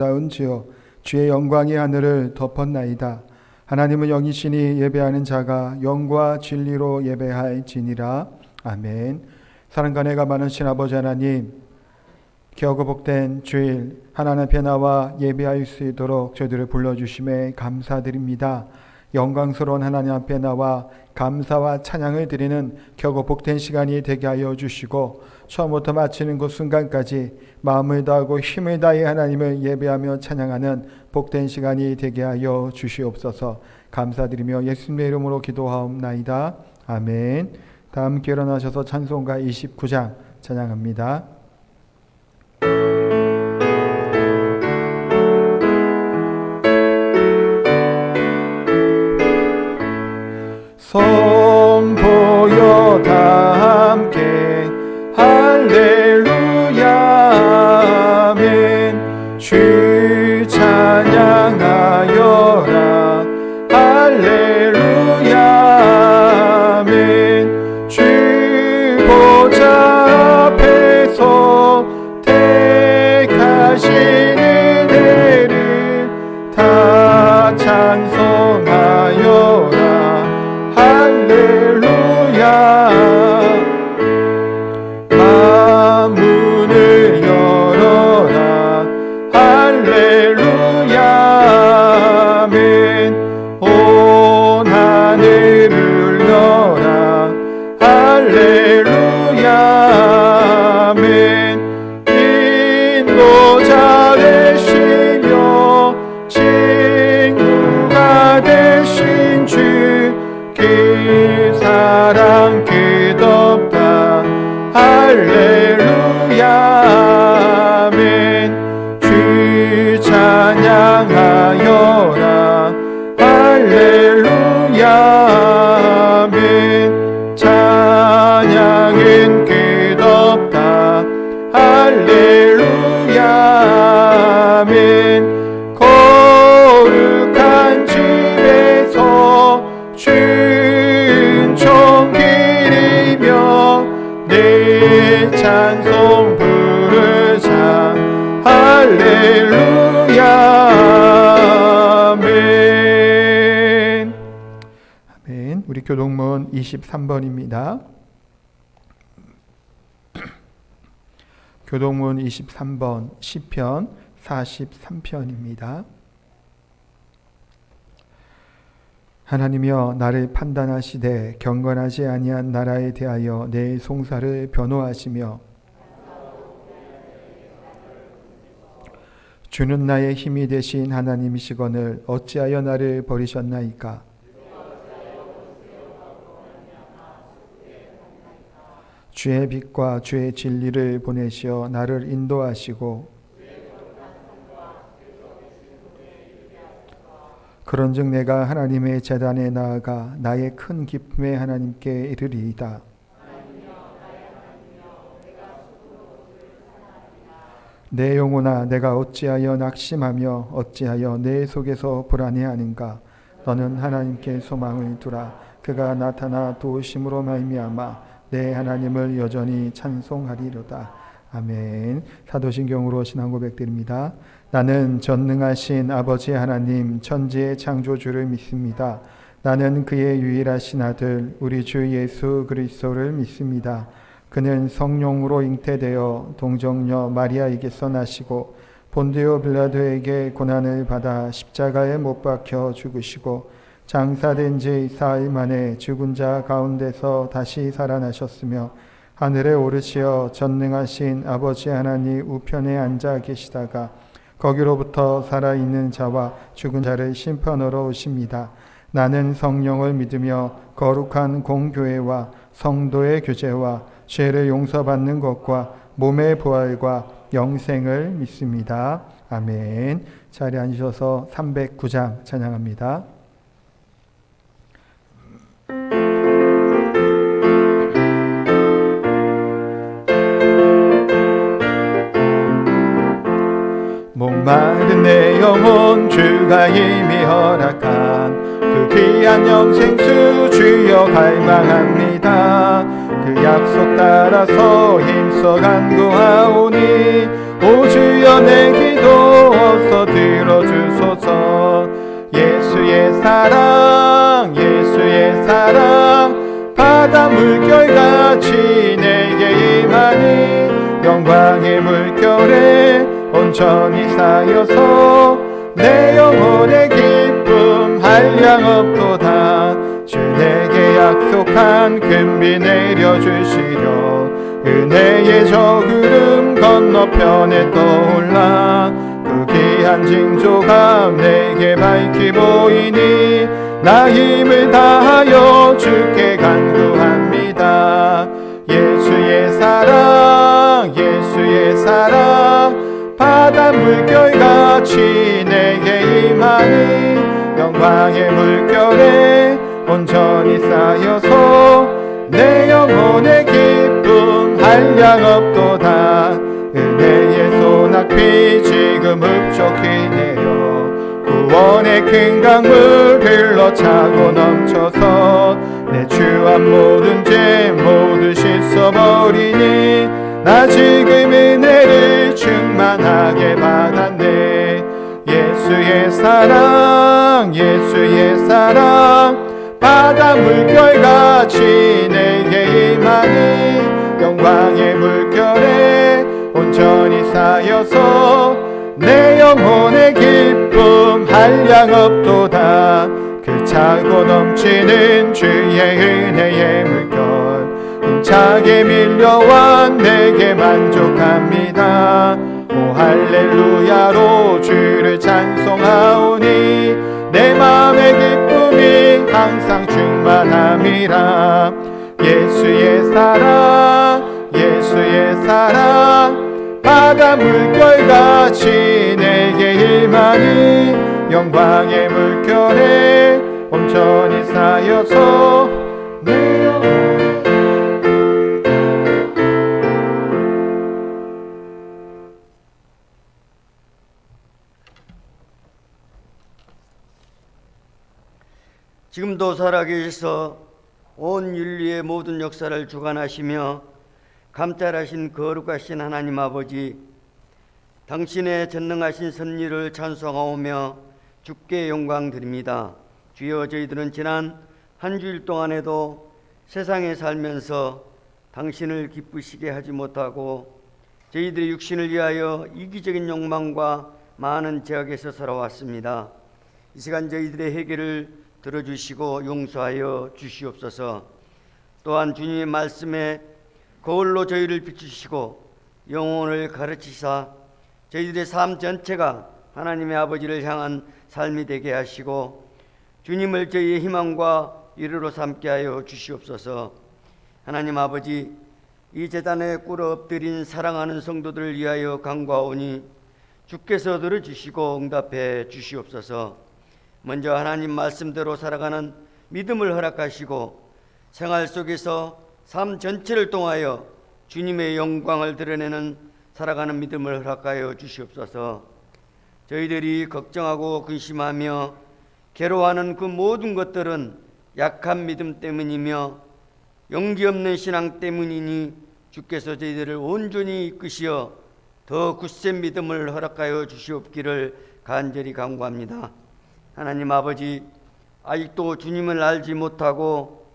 다운지요 주의 영광이 하늘을 덮었나이다. 하나님은 영이시니 예배하는 자가 영과 진리로 예배할지니라. 아멘. 사랑과 은혜가 많으신 아버지 하나님, 귀하고 복된 주일 하나님 앞에 나와 예배할 수 있도록 저희들을 불러주심에 감사드립니다. 영광스러운 하나님 앞에 나와 감사와 찬양을 드리는 귀하고 복된 시간이 되게 하여 주시고, 처음부터 마치는 그 순간까지 마음을 다하고 힘을 다해 하나님을 예배하며 찬양하는 복된 시간이 되게 하여 주시옵소서. 감사드리며 예수님의 이름으로 기도하옵나이다. 아멘. 다 함께 일어나셔서 찬송가 29장 찬양합니다. 선보여 다 함께 할렐루야 아멘. 주 찬양하여라 할렐루야 아멘. 주 보좌 앞에서 택하신 은혜를 다 찬송하여라 할렐루야. 가문을 열어라 할렐루야 아멘. 온 하늘을 열어라 할렐루야 아멘. 인도자 되시며 친구가 되신 주, 그 사랑 끝없다 할렐루야 아멘. 주 찬양하여라 할렐루야 아멘. 찬양은 끝없다 할렐루야 아멘. 거룩한 집에서 춘총 기리며 내 찬송 부르자 할렐루야 아멘. 아멘. 우리 교동문 23번입니다. 교동문 23번 시편 43편입니다. 하나님이여 나를 판단하시되 경건하지 아니한 나라에 대하여 내 송사를 변호하시며, 주는 나의 힘이 되신 하나님이시거늘 어찌하여 나를 버리셨나이까. 주의 빛과 주의 진리를 보내시어 나를 인도하시고, 그런즉 내가 하나님의 제단에 나아가 나의 큰 기쁨의 하나님께 이르리이다. 내 영혼아 내가 어찌하여 낙심하며 어찌하여 내 속에서 불안해하는가. 너는 하나님께 소망을 두라. 그가 나타나 도우심으로 말미암아 내 하나님을 여전히 찬송하리로다. 아멘. 사도신경으로 신앙 고백드립니다. 나는 전능하신 아버지 하나님 천지의 창조주를 믿습니다. 나는 그의 유일하신 아들 우리 주 예수 그리스도를 믿습니다. 그는 성령으로 잉태되어 동정녀 마리아에게서 나시고 본디오 빌라도에게 고난을 받아 십자가에 못 박혀 죽으시고 장사된 지 사흘 만에 죽은 자 가운데서 다시 살아나셨으며 하늘에 오르시어 전능하신 아버지 하나님 우편에 앉아 계시다가 거기로부터 살아있는 자와 죽은 자를 심판하러 오십니다. 나는 성령을 믿으며 거룩한 공교회와 성도의 교제와 죄를 용서받는 것과 몸의 부활과 영생을 믿습니다. 아멘. 자리에 앉으셔서 309장 찬양합니다. 목마른 내 영혼 주가 이미 허락한 그 귀한 영생수 주여 갈망합니다. 그 약속 따라서 힘써 간구하오니 오 주여 내 기도 어서 들어주소서. 예수의 사랑 예수의 사랑 바다 물결같이 내게 임하니 영광의 물결에 온전히 쌓여서 내 영혼의 기쁨 한량 없도다. 주 내게 약속한 금비 내려주시려 은혜의 저 구름 건너편에 떠올라 그 귀한 징조가 내게 밝히 보이니 나 힘을 다하여 주께 간구합니다. 예수의 사랑 예수의 사랑 바다 물결같이 내게 임하니 영광의 물결에 온전히 쌓여서 내 영혼의 기쁨 한량 없도다. 은혜의 소낙비 지금 흡족히 내려 구원의 큰 강물 흘러차고 넘쳐서 내 주한 모든 죄 모두 씻어버리니 나 지금 은혜를 충만하게 받았네. 예수의 사랑 예수의 사랑 바다 물결같이 내게 임하니 영광의 물결에 온전히 쌓여서 내 영혼의 기쁨 한량 없도다. 그 차고 넘치는 주의 은혜의 물결 힘차게 밀려와 내게 만족합니다. 오 할렐루야로 주를 찬송하오니 내 마음의 기쁨이 항상 충만함이라. 예수의 사랑 예수의 사랑 바다 물결같이 내게 임하니 영광의 물결에 온전히 쌓여서 내 영혼 지금도 살아계셔서 온 인류의 모든 역사를 주관하시며 감찰하신 거룩하신 하나님 아버지, 당신의 전능하신 섭리를 찬송하오며 주께 영광 드립니다. 주여, 저희들은 지난 한 주일 동안에도 세상에 살면서 당신을 기쁘시게 하지 못하고 저희들의 육신을 위하여 이기적인 욕망과 많은 제약에서 살아왔습니다. 이 시간 저희들의 회개를 들어주시고 용서하여 주시옵소서. 또한 주님의 말씀에 거울로 저희를 비추시고 영혼을 가르치사 저희들의 삶 전체가 하나님의 아버지를 향한 삶이 되게 하시고 주님을 저희의 희망과 위로로 삼게 하여 주시옵소서. 하나님 아버지, 이 제단에 꿇어 엎드린 사랑하는 성도들을 위하여 간구하오니 주께서 들어주시고 응답해 주시옵소서. 먼저 하나님 말씀대로 살아가는 믿음을 허락하시고 생활 속에서 삶 전체를 통하여 주님의 영광을 드러내는 살아가는 믿음을 허락하여 주시옵소서. 저희들이 걱정하고 근심하며 괴로워하는 그 모든 것들은 약한 믿음 때문이며 용기 없는 신앙 때문이니 주께서 저희들을 온전히 이끄시어 더 굳센 믿음을 허락하여 주시옵기를 간절히 간구합니다. 하나님 아버지, 아직도 주님을 알지 못하고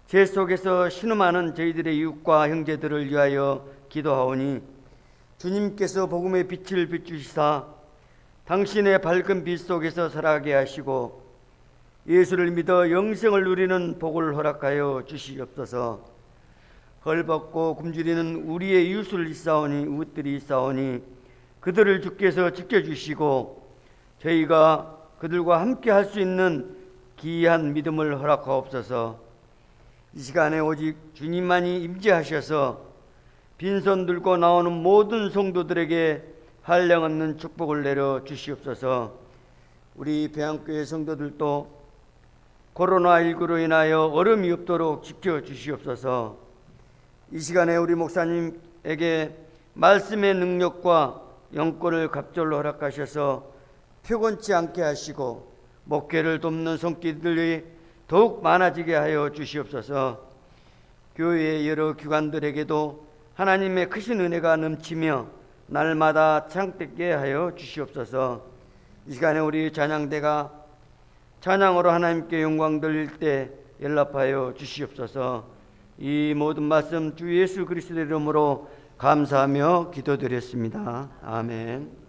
죄 속에서 신음하는 저희들의 이웃과 형제들을 위하여 기도하오니 주님께서 복음의 빛을 비추시사 당신의 밝은 빛 속에서 살아가게 하시고 예수를 믿어 영생을 누리는 복을 허락하여 주시옵소서. 헐벗고 굶주리는 우리의 이웃을 있사오니 이웃들이 있사오니 그들을 주께서 지켜주시고 저희가 그들과 함께 할 수 있는 기이한 믿음을 허락하옵소서. 이 시간에 오직 주님만이 임재하셔서 빈손 들고 나오는 모든 성도들에게 한량없는 축복을 내려 주시옵소서. 우리 배양교회 성도들도 코로나19로 인하여 어려움이 없도록 지켜주시옵소서. 이 시간에 우리 목사님에게 말씀의 능력과 영권을 갑절로 허락하셔서 피곤치 않게 하시고 목회를 돕는 손길들이 더욱 많아지게 하여 주시옵소서. 교회의 여러 기관들에게도 하나님의 크신 은혜가 넘치며 날마다 창듣게 하여 주시옵소서. 이 시간에 우리 찬양대가 찬양으로 하나님께 영광 돌릴 때 연락하여 주시옵소서. 이 모든 말씀 주 예수 그리스도의 이름으로 감사하며 기도드렸습니다. 아멘.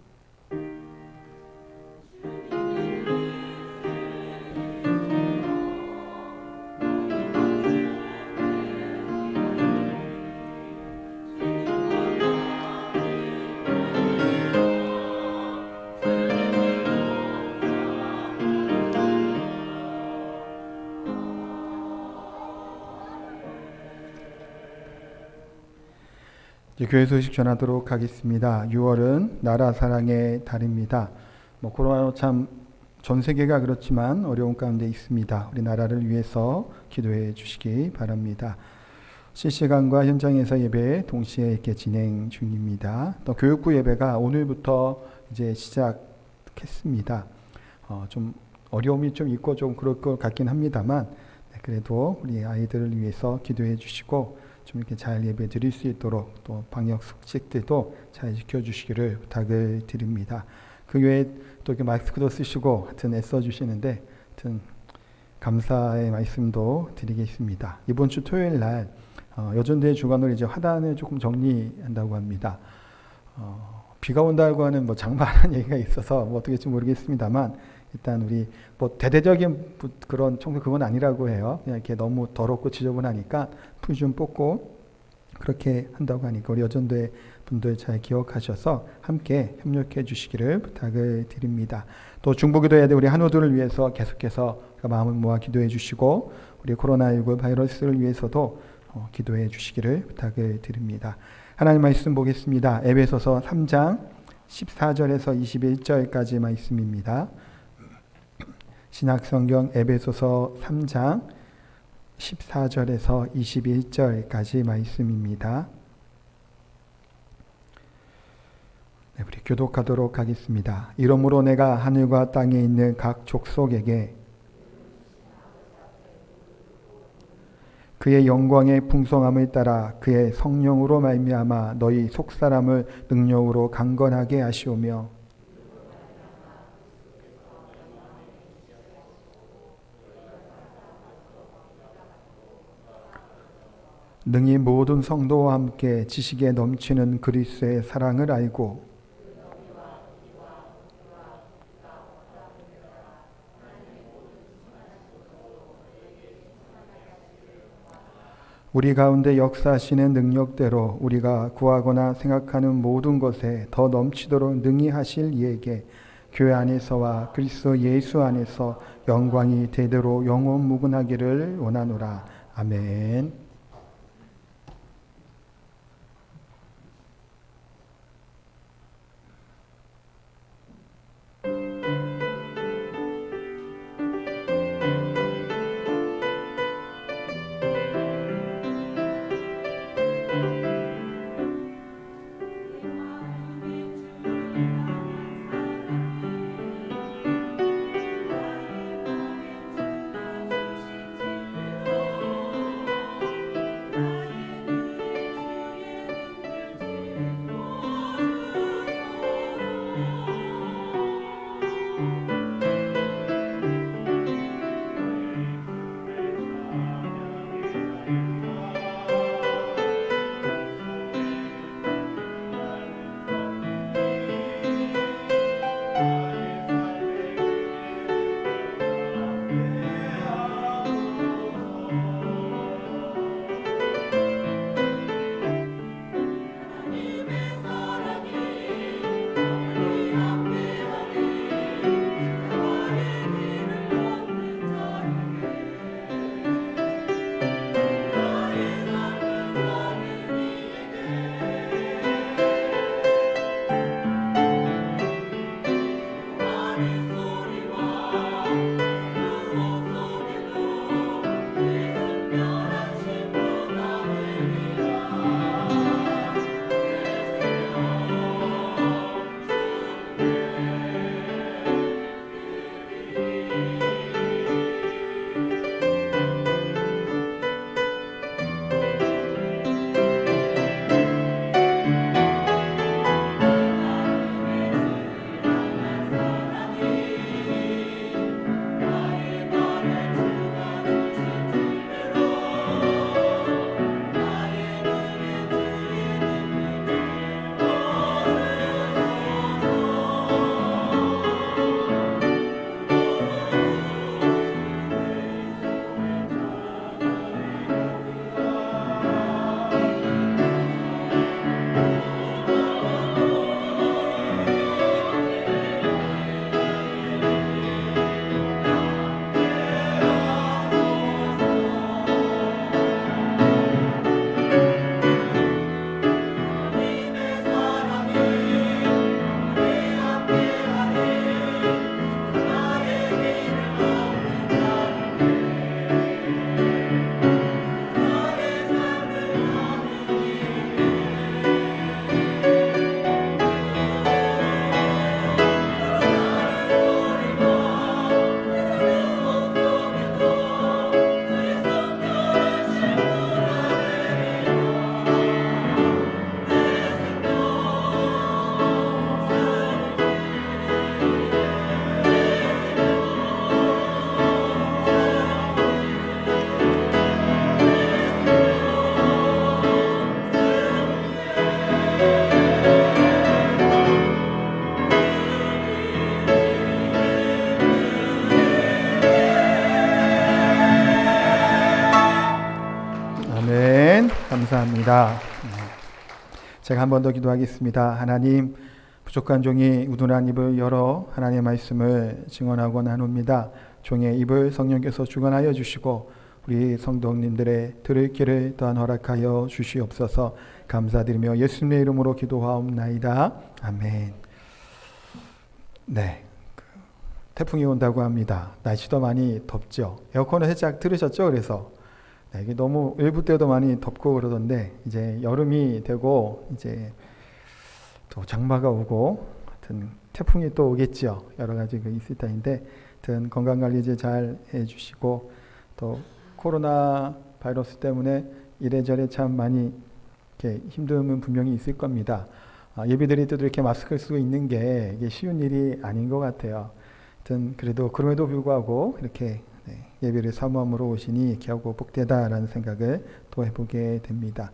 이제 교회 소식 전하도록 하겠습니다. 6월은 나라 사랑의 달입니다. 코로나로 참 전 세계가 그렇지만 어려운 가운데 있습니다. 우리 나라를 위해서 기도해 주시기 바랍니다. 실시간과 현장에서 예배 동시에 이렇게 진행 중입니다. 또 교육부 예배가 오늘부터 이제 시작했습니다. 좀 어려움이 좀 있고 좀 그럴 것 같긴 합니다만 그래도 우리 아이들을 위해서 기도해 주시고 좀 이렇게 잘 예배 드릴 수 있도록 또 방역 수칙들도 잘 지켜주시기를 부탁을 드립니다. 그 외에 또 이렇게 마스크도 쓰시고 하여튼 애써주시는데 하여튼 감사의 말씀도 드리겠습니다. 이번 주 토요일 날 여전대 주간으로 이제 화단을 조금 정리한다고 합니다. 비가 온다고 하는 장마라는 얘기가 있어서 어떻게 될지 모르겠습니다만 일단 우리 대대적인 그런 청소 그건 아니라고 해요. 그냥 이렇게 너무 더럽고 지저분하니까 풀 좀 뽑고 그렇게 한다고 하니까 우리 여전대 분들 잘 기억하셔서 함께 협력해 주시기를 부탁을 드립니다. 또 중보기도해야 돼 우리 한우들을 위해서 계속해서 마음을 모아 기도해 주시고 우리 코로나19 바이러스를 위해서도 기도해 주시기를 부탁을 드립니다. 하나님 말씀 보겠습니다. 에베소서 3장 14절에서 21절까지 말씀입니다. 신약성경 에베소서 3장 14절에서 21절까지 말씀입니다. 네, 우리 교독하도록 하겠습니다. 이러므로 내가 하늘과 땅에 있는 각 족속에게 그의 영광의 풍성함을 따라 그의 성령으로 말미암아 너희 속사람을 능력으로 강건하게 하시오며 능히 모든 성도와 함께 지식에 넘치는 그리스도의 사랑을 알고 우리 가운데 역사하시는 능력대로 우리가 구하거나 생각하는 모든 것에 더 넘치도록 능히 하실 이에게 교회 안에서와 그리스도 예수 안에서 영광이 대대로 영원 무궁하기를 원하노라. 아멘. 감사합니다. 제가 한 번 더 기도하겠습니다. 하나님, 부족한 종이 우둔한 입을 열어 하나님의 말씀을 증언하고 나눕니다. 종의 입을 성령께서 주관하여 주시고 우리 성도님들의 들을 길을 또한 허락하여 주시옵소서. 감사드리며 예수님의 이름으로 기도하옵나이다. 아멘. 네, 태풍이 온다고 합니다. 날씨도 많이 덥죠. 에어컨을 살짝 틀으셨죠? 그래서 네, 이게 너무 일부 때도 많이 덥고 그러던데 이제 여름이 되고 이제 또 장마가 오고 하여튼 태풍이 또 오겠죠. 여러 가지 있을 터인데 하여튼 건강관리 이제 잘 해주시고 또 코로나 바이러스 때문에 이래저래 참 많이 이렇게 힘듦은 분명히 있을 겁니다. 예비들이 또 이렇게 마스크를 쓰고 있는 게 이게 쉬운 일이 아닌 것 같아요. 하여튼 그래도 그럼에도 불구하고 이렇게 예배를 사모함으로 오시니 귀하고 복되다라는 생각을 또 해보게 됩니다.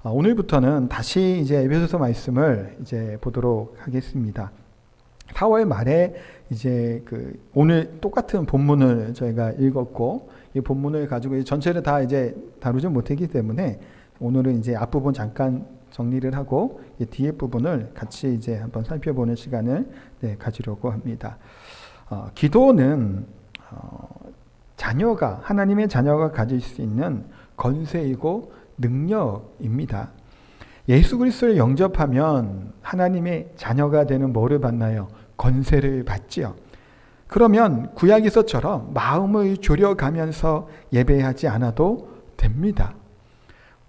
오늘부터는 다시 이제 에베소서 말씀을 이제 보도록 하겠습니다. 4월 말에 이제 오늘 똑같은 본문을 저희가 읽었고 이 본문을 가지고 전체를 다 이제 다루지 못했기 때문에 오늘은 이제 앞부분 잠깐 정리를 하고 이 뒤에 부분을 같이 이제 한번 살펴보는 시간을 가지려고 합니다. 기도는 하나님의 자녀가 가질 수 있는 권세이고 능력입니다. 예수 그리스도를 영접하면 하나님의 자녀가 되는 뭐를 받나요? 권세를 받지요. 그러면 구약에서처럼 마음을 졸여가면서 예배하지 않아도 됩니다.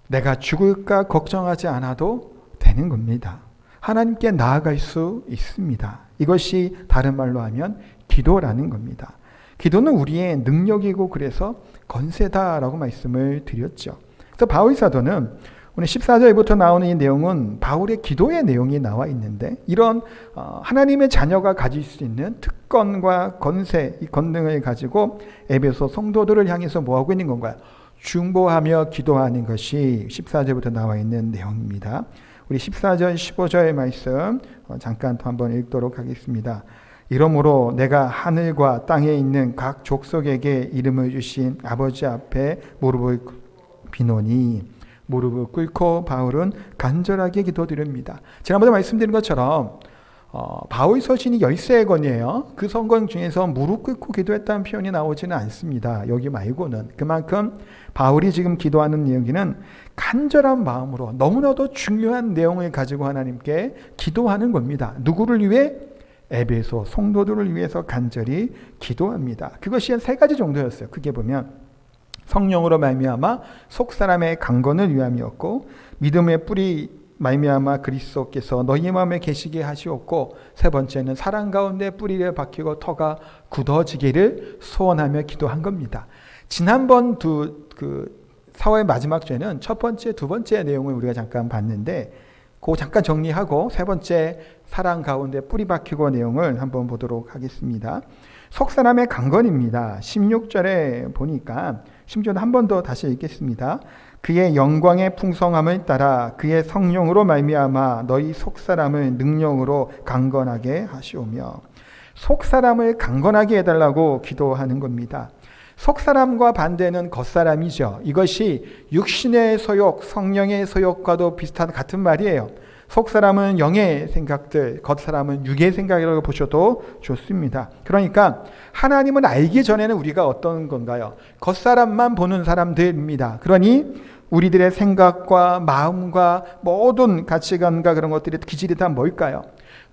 내가 죽을까 걱정하지 않아도 되는 겁니다. 하나님께 나아갈 수 있습니다. 이것이 다른 말로 하면 기도라는 겁니다. 기도는 우리의 능력이고 그래서 권세다라고 말씀을 드렸죠. 그래서 바울 사도는 오늘 14절부터 나오는 이 내용은 바울의 기도의 내용이 나와 있는데 이런 하나님의 자녀가 가질 수 있는 특권과 권세, 이 권능을 가지고 에베소 성도들을 향해서 뭐하고 있는 건가요? 중보하며 기도하는 것이 14절부터 나와 있는 내용입니다. 우리 14절, 15절의 말씀 잠깐 또 한번 읽도록 하겠습니다. 이러므로 내가 하늘과 땅에 있는 각 족속에게 이름을 주신 아버지 앞에 무릎을 비노니 무릎을 꿇고 바울은 간절하게 기도드립니다. 지난번에 말씀드린 것처럼 바울 서신이 13권이에요. 그 성경 중에서 무릎 꿇고 기도했다는 표현이 나오지는 않습니다. 여기 말고는. 그만큼 바울이 지금 기도하는 내용은 간절한 마음으로 너무나도 중요한 내용을 가지고 하나님께 기도하는 겁니다. 누구를 위해? 에베소 성도들을 위해서 간절히 기도합니다. 그것이 한 3가지 정도였어요. 크게 보면 성령으로 말미암아 속사람의 강건을 위함이었고 믿음의 뿌리 말미암아 그리스도께서 너희 마음에 계시게 하시었고 세 번째는 사랑 가운데 뿌리를 박히고 터가 굳어지기를 소원하며 기도한 겁니다. 지난번 4월 마지막 주에는 첫 번째, 두 번째 내용을 우리가 잠깐 봤는데 그거 잠깐 정리하고 세 번째 사랑 가운데 뿌리 박히고 내용을 한번 보도록 하겠습니다. 속사람의 강건입니다. 16절에 보니까 16절 한 번 더 다시 읽겠습니다. 그의 영광의 풍성함을 따라 그의 성령으로 말미암아 너희 속사람을 능력으로 강건하게 하시오며 속사람을 강건하게 해달라고 기도하는 겁니다. 속사람과 반대는 겉사람이죠. 이것이 육신의 소욕, 성령의 소욕과도 같은 말이에요. 속사람은 영의 생각들, 겉사람은 육의 생각이라고 보셔도 좋습니다. 그러니까 하나님을 알기 전에는 우리가 어떤 건가요? 겉사람만 보는 사람들입니다. 그러니 우리들의 생각과 마음과 모든 가치관과 그런 것들이 기질이 다 뭘까요?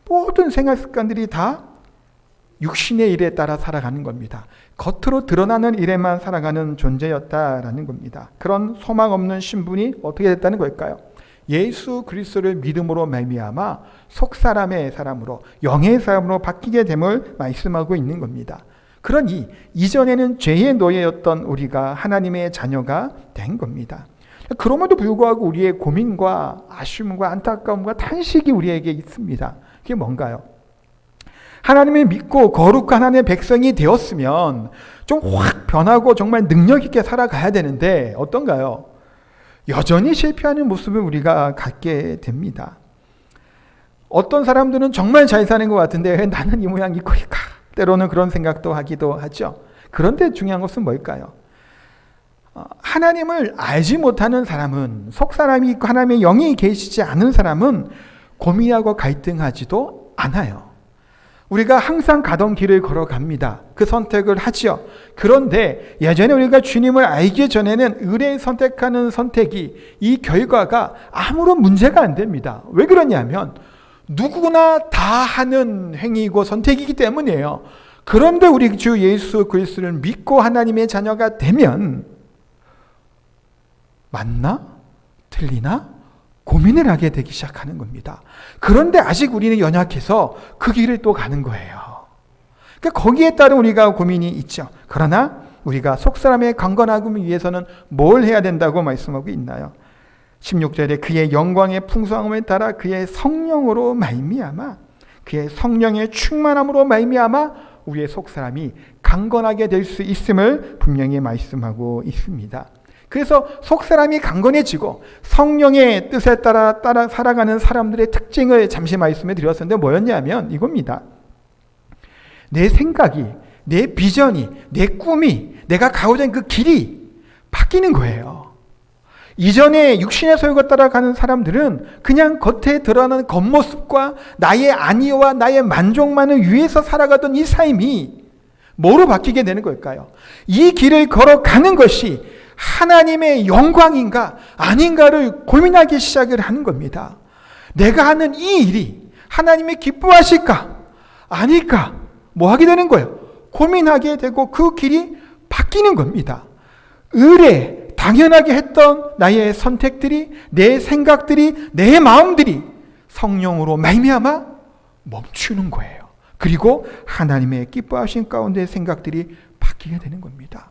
모든 생활 습관들이 다 육신의 일에 따라 살아가는 겁니다. 겉으로 드러나는 일에만 살아가는 존재였다라는 겁니다. 그런 소망 없는 신분이 어떻게 됐다는 걸까요? 예수 그리스도를 믿음으로 말미암아 속사람의 사람으로 영의 사람으로 바뀌게 됨을 말씀하고 있는 겁니다. 그러니 이전에는 죄의 노예였던 우리가 하나님의 자녀가 된 겁니다. 그럼에도 불구하고 우리의 고민과 아쉬움과 안타까움과 탄식이 우리에게 있습니다. 그게 뭔가요? 하나님을 믿고 거룩한 하나님의 백성이 되었으면 좀 확 변하고 정말 능력 있게 살아가야 되는데 어떤가요? 여전히 실패하는 모습을 우리가 갖게 됩니다. 어떤 사람들은 정말 잘 사는 것 같은데 왜 나는 이 모양 이 꼴일까? 때로는 그런 생각도 하기도 하죠. 그런데 중요한 것은 뭘까요? 하나님을 알지 못하는 사람은, 속 사람이 있고 하나님의 영이 계시지 않은 사람은 고민하고 갈등하지도 않아요. 우리가 항상 가던 길을 걸어갑니다. 그 선택을 하지요. 그런데 예전에 우리가 주님을 알기 전에는 의뢰 선택하는 선택이, 이 결과가 아무런 문제가 안 됩니다. 왜 그러냐면 누구나 다 하는 행위이고 선택이기 때문이에요. 그런데 우리 주 예수 그리스도를 믿고 하나님의 자녀가 되면 맞나? 틀리나? 고민을 하게 되기 시작하는 겁니다. 그런데 아직 우리는 연약해서 그 길을 또 가는 거예요. 그러니까 거기에 따른 우리가 고민이 있죠. 그러나 우리가 속사람의 강건함을 위해서는 뭘 해야 된다고 말씀하고 있나요? 16절에 그의 영광의 풍성함에 따라 그의 성령으로 말미암아, 그의 성령의 충만함으로 말미암아 우리의 속사람이 강건하게 될 수 있음을 분명히 말씀하고 있습니다. 그래서 속사람이 강건해지고 성령의 뜻에 따라 살아가는 사람들의 특징을 잠시 말씀해 드렸었는데 뭐였냐면 이겁니다. 내 생각이, 내 비전이, 내 꿈이, 내가 가고자 하는 그 길이 바뀌는 거예요. 이전에 육신의 소욕을 따라가는 사람들은 그냥 겉에 드러나는 겉모습과 나의 안위와 나의 만족만을 위해서 살아가던 이 삶이 뭐로 바뀌게 되는 걸까요? 이 길을 걸어가는 것이 하나님의 영광인가 아닌가를 고민하기 시작을 하는 겁니다. 내가 하는 이 일이 하나님의 기뻐하실까 아닐까 뭐 하게 되는 거예요. 고민하게 되고 그 길이 바뀌는 겁니다. 의뢰 당연하게 했던 나의 선택들이, 내 생각들이, 내 마음들이 성령으로 말미암아 멈추는 거예요. 그리고 하나님의 기뻐하신 가운데 생각들이 바뀌게 되는 겁니다.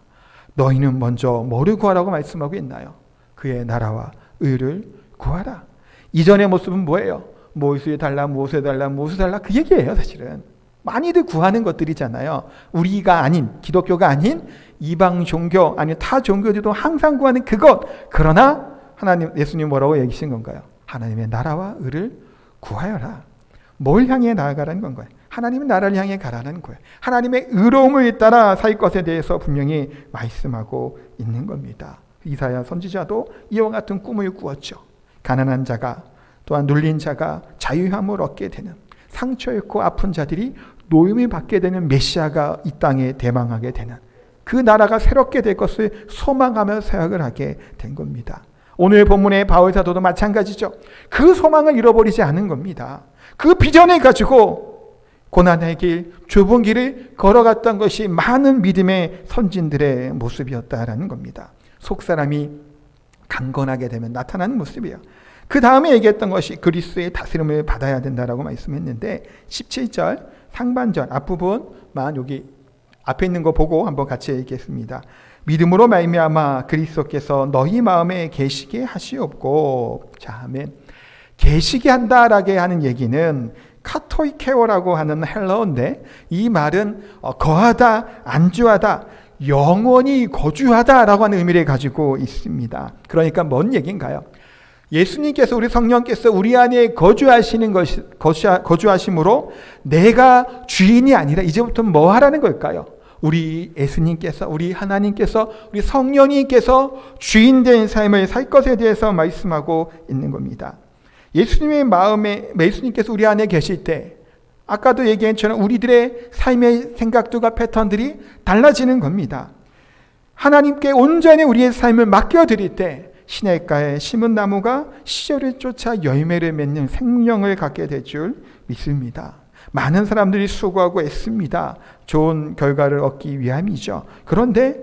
너희는 먼저 뭐를 구하라고 말씀하고 있나요? 그의 나라와 의를 구하라. 이전의 모습은 뭐예요? 무엇을 달라, 무엇을 달라, 무엇을 달라, 그 얘기예요. 사실은 많이들 구하는 것들이잖아요. 우리가 아닌, 기독교가 아닌 이방 종교 아니면 타 종교들도 항상 구하는 그것. 그러나 하나님, 예수님 뭐라고 얘기하신 건가요? 하나님의 나라와 의를 구하여라. 뭘 향해 나아가라는 건가요? 하나님의 나라를 향해 가라는 거예요. 하나님의 의로움을 따라 살 것에 대해서 분명히 말씀하고 있는 겁니다. 이사야 선지자도 이와 같은 꿈을 꾸었죠. 가난한 자가, 또한 눌린 자가 자유함을 얻게 되는, 상처 입고 아픈 자들이 노임을 받게 되는 메시아가 이 땅에 대망하게 되는, 그 나라가 새롭게 될 것을 소망하며 사역을 하게 된 겁니다. 오늘 본문의 바울 사도도 마찬가지죠. 그 소망을 잃어버리지 않은 겁니다. 그 비전을 가지고 고난의 길, 좁은 길을 걸어갔던 것이 많은 믿음의 선진들의 모습이었다라는 겁니다. 속사람이 강건하게 되면 나타나는 모습이에요. 그 다음에 얘기했던 것이 그리스도의 다스림을 받아야 된다라고 말씀했는데 17절 상반절 앞부분만 여기 앞에 있는 거 보고 한번 같이 얘기했습니다. 믿음으로 말미암아 그리스도께서 너희 마음에 계시게 하시옵고. 자, 아멘. 계시게 한다라게 하는 얘기는 카토이케오라고 하는 헬라어인데 이 말은 거하다, 안주하다, 영원히 거주하다라고 하는 의미를 가지고 있습니다. 그러니까 뭔 얘기인가요? 예수님께서, 우리 성령께서 우리 안에 거주하심으로 내가 주인이 아니라 이제부터 뭐 하라는 걸까요? 우리 예수님께서, 우리 하나님께서, 우리 성령님께서 주인된 삶을 살 것에 대해서 말씀하고 있는 겁니다. 예수님의 마음에, 예수님께서 우리 안에 계실 때 아까도 얘기한 것처럼 우리들의 삶의 생각들과 패턴들이 달라지는 겁니다. 하나님께 온전히 우리의 삶을 맡겨드릴 때 시냇가에 심은 나무가 시절을 쫓아 열매를 맺는 생명을 갖게 될 줄 믿습니다. 많은 사람들이 수고하고 애씁니다. 좋은 결과를 얻기 위함이죠. 그런데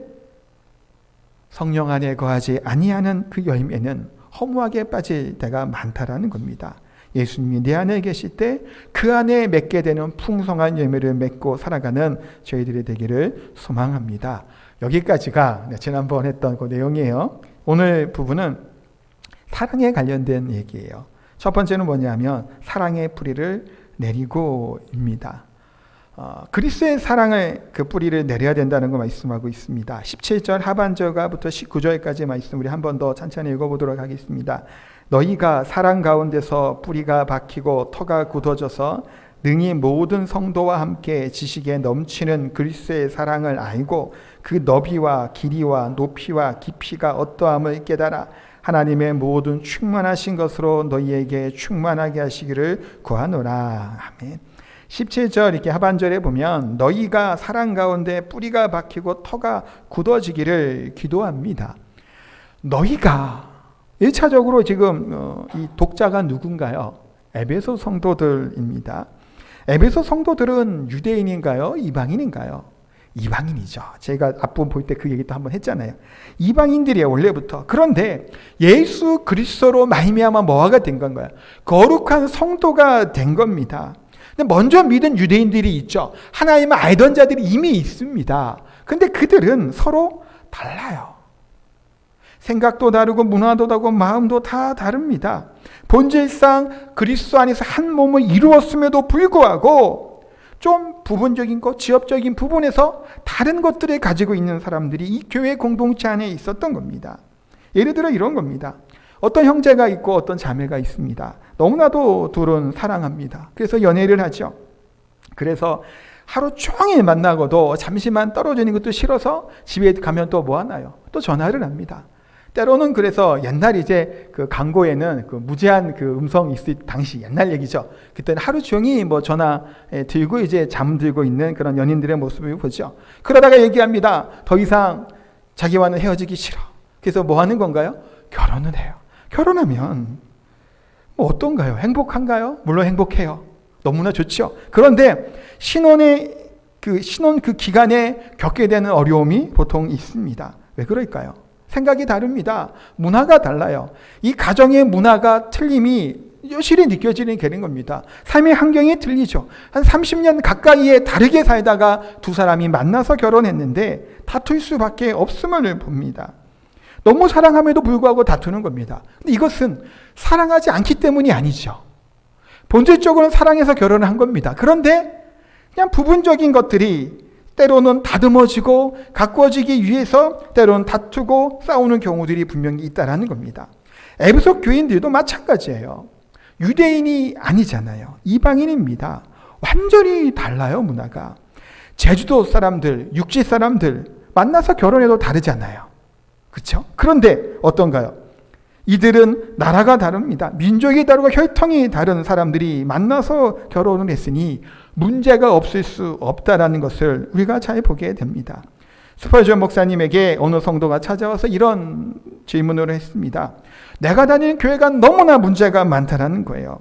성령 안에 거하지 아니하는 그 열매는 허무하게 빠질 때가 많다라는 겁니다. 예수님이 내 안에 계실 때 그 안에 맺게 되는 풍성한 열매를 맺고 살아가는 저희들이 되기를 소망합니다. 여기까지가 지난번 했던 그 내용이에요. 오늘 부분은 사랑에 관련된 얘기예요. 첫 번째는 뭐냐면 사랑의 뿌리를 내리고입니다. 그리스도의 사랑을, 그 뿌리를 내려야 된다는 거 말씀하고 있습니다. 17절 하반절부터 19절까지 말씀 우리 한 번 더 천천히 읽어보도록 하겠습니다. 너희가 사랑 가운데서 뿌리가 박히고 터가 굳어져서 능히 모든 성도와 함께 지식에 넘치는 그리스도의 사랑을 알고 그 너비와 길이와 높이와 깊이가 어떠함을 깨달아 하나님의 모든 충만하신 것으로 너희에게 충만하게 하시기를 구하노라. 아멘. 17절 이렇게 하반절에 보면 너희가 사랑 가운데 뿌리가 박히고 터가 굳어지기를 기도합니다. 너희가 1차적으로 지금 이 독자가 누군가요? 에베소 성도들입니다. 에베소 성도들은 유대인인가요? 이방인인가요? 이방인이죠. 제가 앞부분 볼 때 그 얘기도 한번 했잖아요. 이방인들이에요, 원래부터. 그런데 예수 그리스도로 말미암아 뭐가 된 건가요? 거룩한 성도가 된 겁니다. 근데 먼저 믿은 유대인들이 있죠. 하나님을 알던 자들이 이미 있습니다. 근데 그들은 서로 달라요. 생각도 다르고 문화도 다르고 마음도 다 다릅니다. 본질상 그리스도 안에서 한 몸을 이루었음에도 불구하고 좀 부분적인 것, 지역적인 부분에서 다른 것들을 가지고 있는 사람들이 이 교회 공동체 안에 있었던 겁니다. 예를 들어 이런 겁니다. 어떤 형제가 있고 어떤 자매가 있습니다. 너무나도 둘은 사랑합니다. 그래서 연애를 하죠. 그래서 하루 종일 만나고도 잠시만 떨어지는 것도 싫어서 집에 가면 또 뭐 하나요? 또 전화를 합니다. 때로는 그래서 옛날 이제 그 광고에는 그 무제한 그 음성 있을 당시 옛날 얘기죠. 그때는 하루 종일 뭐 전화 들고 이제 잠들고 있는 그런 연인들의 모습을 보죠. 그러다가 얘기합니다. 더 이상 자기와는 헤어지기 싫어. 그래서 뭐 하는 건가요? 결혼을 해요. 결혼하면 뭐 어떤가요? 행복한가요? 물론 행복해요. 너무나 좋죠. 그런데 신혼 그 기간에 겪게 되는 어려움이 보통 있습니다. 왜 그럴까요? 생각이 다릅니다. 문화가 달라요. 이 가정의 문화가 틀림이 여실히 느껴지는 게는 겁니다. 삶의 환경이 틀리죠. 한 30년 가까이에 다르게 살다가 두 사람이 만나서 결혼했는데 다툴 수밖에 없음을 봅니다. 너무 사랑함에도 불구하고 다투는 겁니다. 근데 이것은 사랑하지 않기 때문이 아니죠. 본질적으로는 사랑해서 결혼을 한 겁니다. 그런데 그냥 부분적인 것들이 때로는 다듬어지고 가꾸어지기 위해서 때로는 다투고 싸우는 경우들이 분명히 있다라는 겁니다. 에베소 교인들도 마찬가지예요. 유대인이 아니잖아요. 이방인입니다. 완전히 달라요, 문화가. 제주도 사람들, 육지 사람들 만나서 결혼해도 다르잖아요. 그렇죠? 그런데 어떤가요? 이들은 나라가 다릅니다. 민족이 다르고 혈통이 다른 사람들이 만나서 결혼을 했으니 문제가 없을 수 없다라는 것을 우리가 잘 보게 됩니다. 스펄전 목사님에게 어느 성도가 찾아와서 이런 질문을 했습니다. 내가 다니는 교회가 너무나 문제가 많다라는 거예요.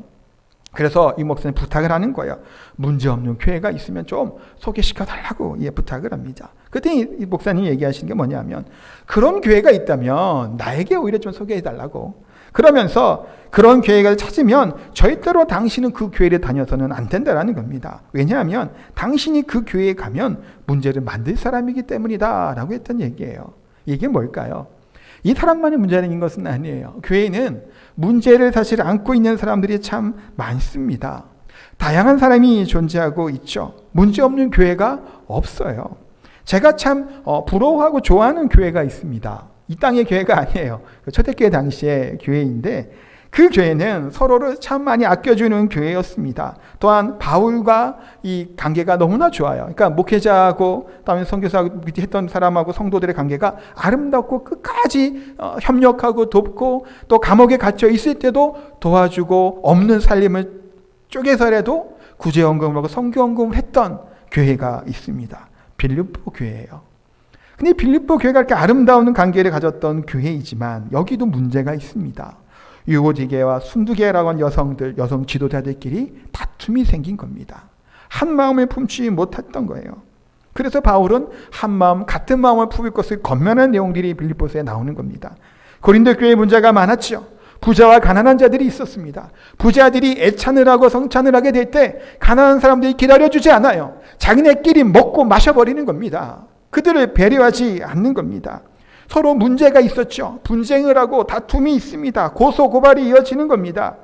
그래서 이 목사님 부탁을 하는 거예요. 문제없는 교회가 있으면 좀 소개시켜 달라고 부탁을 합니다. 그랬더니 이 목사님이 얘기하시는 게 뭐냐면 그런 교회가 있다면 나에게 오히려 좀 소개해 달라고. 그러면서 그런 교회를 찾으면 절대로 당신은 그 교회를 다녀서는 안 된다라는 겁니다. 왜냐하면 당신이 그 교회에 가면 문제를 만들 사람이기 때문이다 라고 했던 얘기예요. 이게 뭘까요? 이 사람만의 문제는 것은 아니에요. 교회는 문제를 사실 안고 있는 사람들이 참 많습니다. 다양한 사람이 존재하고 있죠. 문제없는 교회가 없어요. 제가 참 부러워하고 좋아하는 교회가 있습니다. 이 땅의 교회가 아니에요. 초대교회 당시의 교회인데 그 교회는 서로를 참 많이 아껴주는 교회였습니다. 또한 바울과 이 관계가 너무나 좋아요. 그러니까 목회자하고 다음에 선교사하고 했던 사람하고 성도들의 관계가 아름답고 끝까지 협력하고 돕고 또 감옥에 갇혀 있을 때도 도와주고 없는 살림을 쪼개서라도 구제연금을 하고 선교연금을 했던 교회가 있습니다. 빌립보 교회예요. 근데 빌립보 교회가 이렇게 아름다운 관계를 가졌던 교회이지만 여기도 문제가 있습니다. 유고디게와 순두게라고 하는 여성 지도자들끼리 다툼이 생긴 겁니다. 한 마음을 품지 못했던 거예요. 그래서 바울은 한 마음, 같은 마음을 품을 것을 권면하는 내용들이 빌립보서에 나오는 겁니다. 고린도 교회에 문제가 많았죠. 부자와 가난한 자들이 있었습니다. 부자들이 애찬을 하고 성찬을 하게 될 때 가난한 사람들이 기다려주지 않아요. 자기네끼리 먹고 마셔버리는 겁니다. 그들을 배려하지 않는 겁니다. 서로 문제가 있었죠. 분쟁을 하고 다툼이 있습니다. 고소고발이 이어지는 겁니다.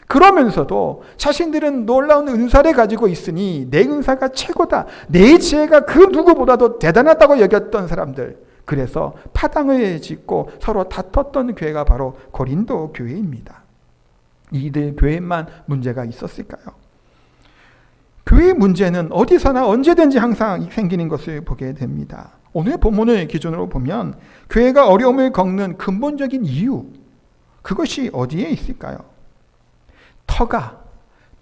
그러면서도 자신들은 놀라운 은사를 가지고 있으니 내 은사가 최고다. 내 지혜가 그 누구보다도 대단하다고 여겼던 사람들. 그래서 파당을 짓고 서로 다퉜던 교회가 바로 고린도 교회입니다. 이들 교회만 문제가 있었을까요? 교회의 문제는 어디서나 언제든지 항상 생기는 것을 보게 됩니다. 오늘 본문을 기준으로 보면 교회가 어려움을 겪는 근본적인 이유, 그것이 어디에 있을까요? 터가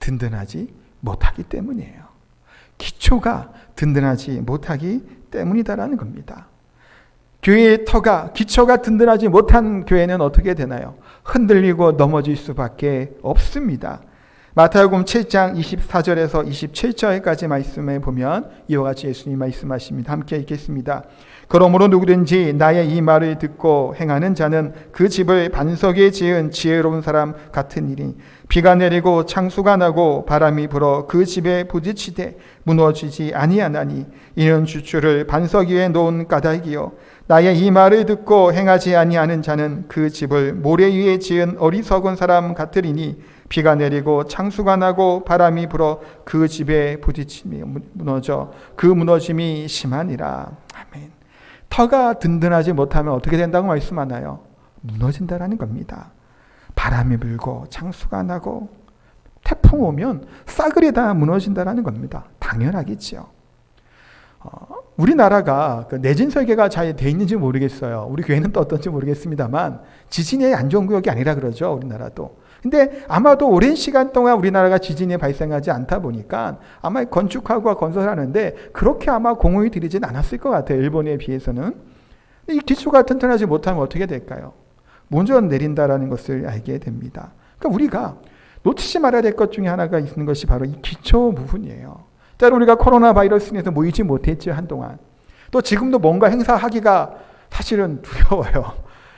든든하지 못하기 때문이에요. 기초가 든든하지 못하기 때문이다라는 겁니다. 교회의 터가, 기초가 든든하지 못한 교회는 어떻게 되나요? 흔들리고 넘어질 수밖에 없습니다. 마태복음 7장 24절에서 27절까지 말씀을 보면 이와 같이 예수님이 말씀하십니다. 함께 읽겠습니다. 그러므로 누구든지 나의 이 말을 듣고 행하는 자는 그 집을 반석에 지은 지혜로운 사람 같으니니 비가 내리고 창수가 나고 바람이 불어 그 집에 부딪히되 무너지지 아니하나니 이는 주추를 반석 위에 놓은 까닭이요 나의 이 말을 듣고 행하지 아니하는 자는 그 집을 모래 위에 지은 어리석은 사람 같으리니 비가 내리고 창수가 나고 바람이 불어 그 집에 부딪히며 무너져 그 무너짐이 심하니라. 아멘. 터가 든든하지 못하면 어떻게 된다고 말씀하나요? 무너진다라는 겁니다. 바람이 불고 창수가 나고 태풍 오면 싸그리 다 무너진다라는 겁니다. 당연하겠죠. 우리나라가 내진 설계가 잘 돼 있는지 모르겠어요. 우리 교회는 또 어떤지 모르겠습니다만 지진의 안전구역이 아니라 그러죠. 우리나라도. 근데 아마도 오랜 시간 동안 우리나라가 지진이 발생하지 않다 보니까 아마 건축하고 건설하는데 그렇게 아마 공을 들이진 않았을 것 같아요. 일본에 비해서는. 이 기초가 튼튼하지 못하면 어떻게 될까요? 먼저 내린다라는 것을 알게 됩니다. 그러니까 우리가 놓치지 말아야 될 것 중에 하나가 있는 것이 바로 이 기초 부분이에요. 때로 우리가 코로나 바이러스 인해서 모이지 못했죠, 한동안. 또 지금도 뭔가 행사하기가 사실은 두려워요.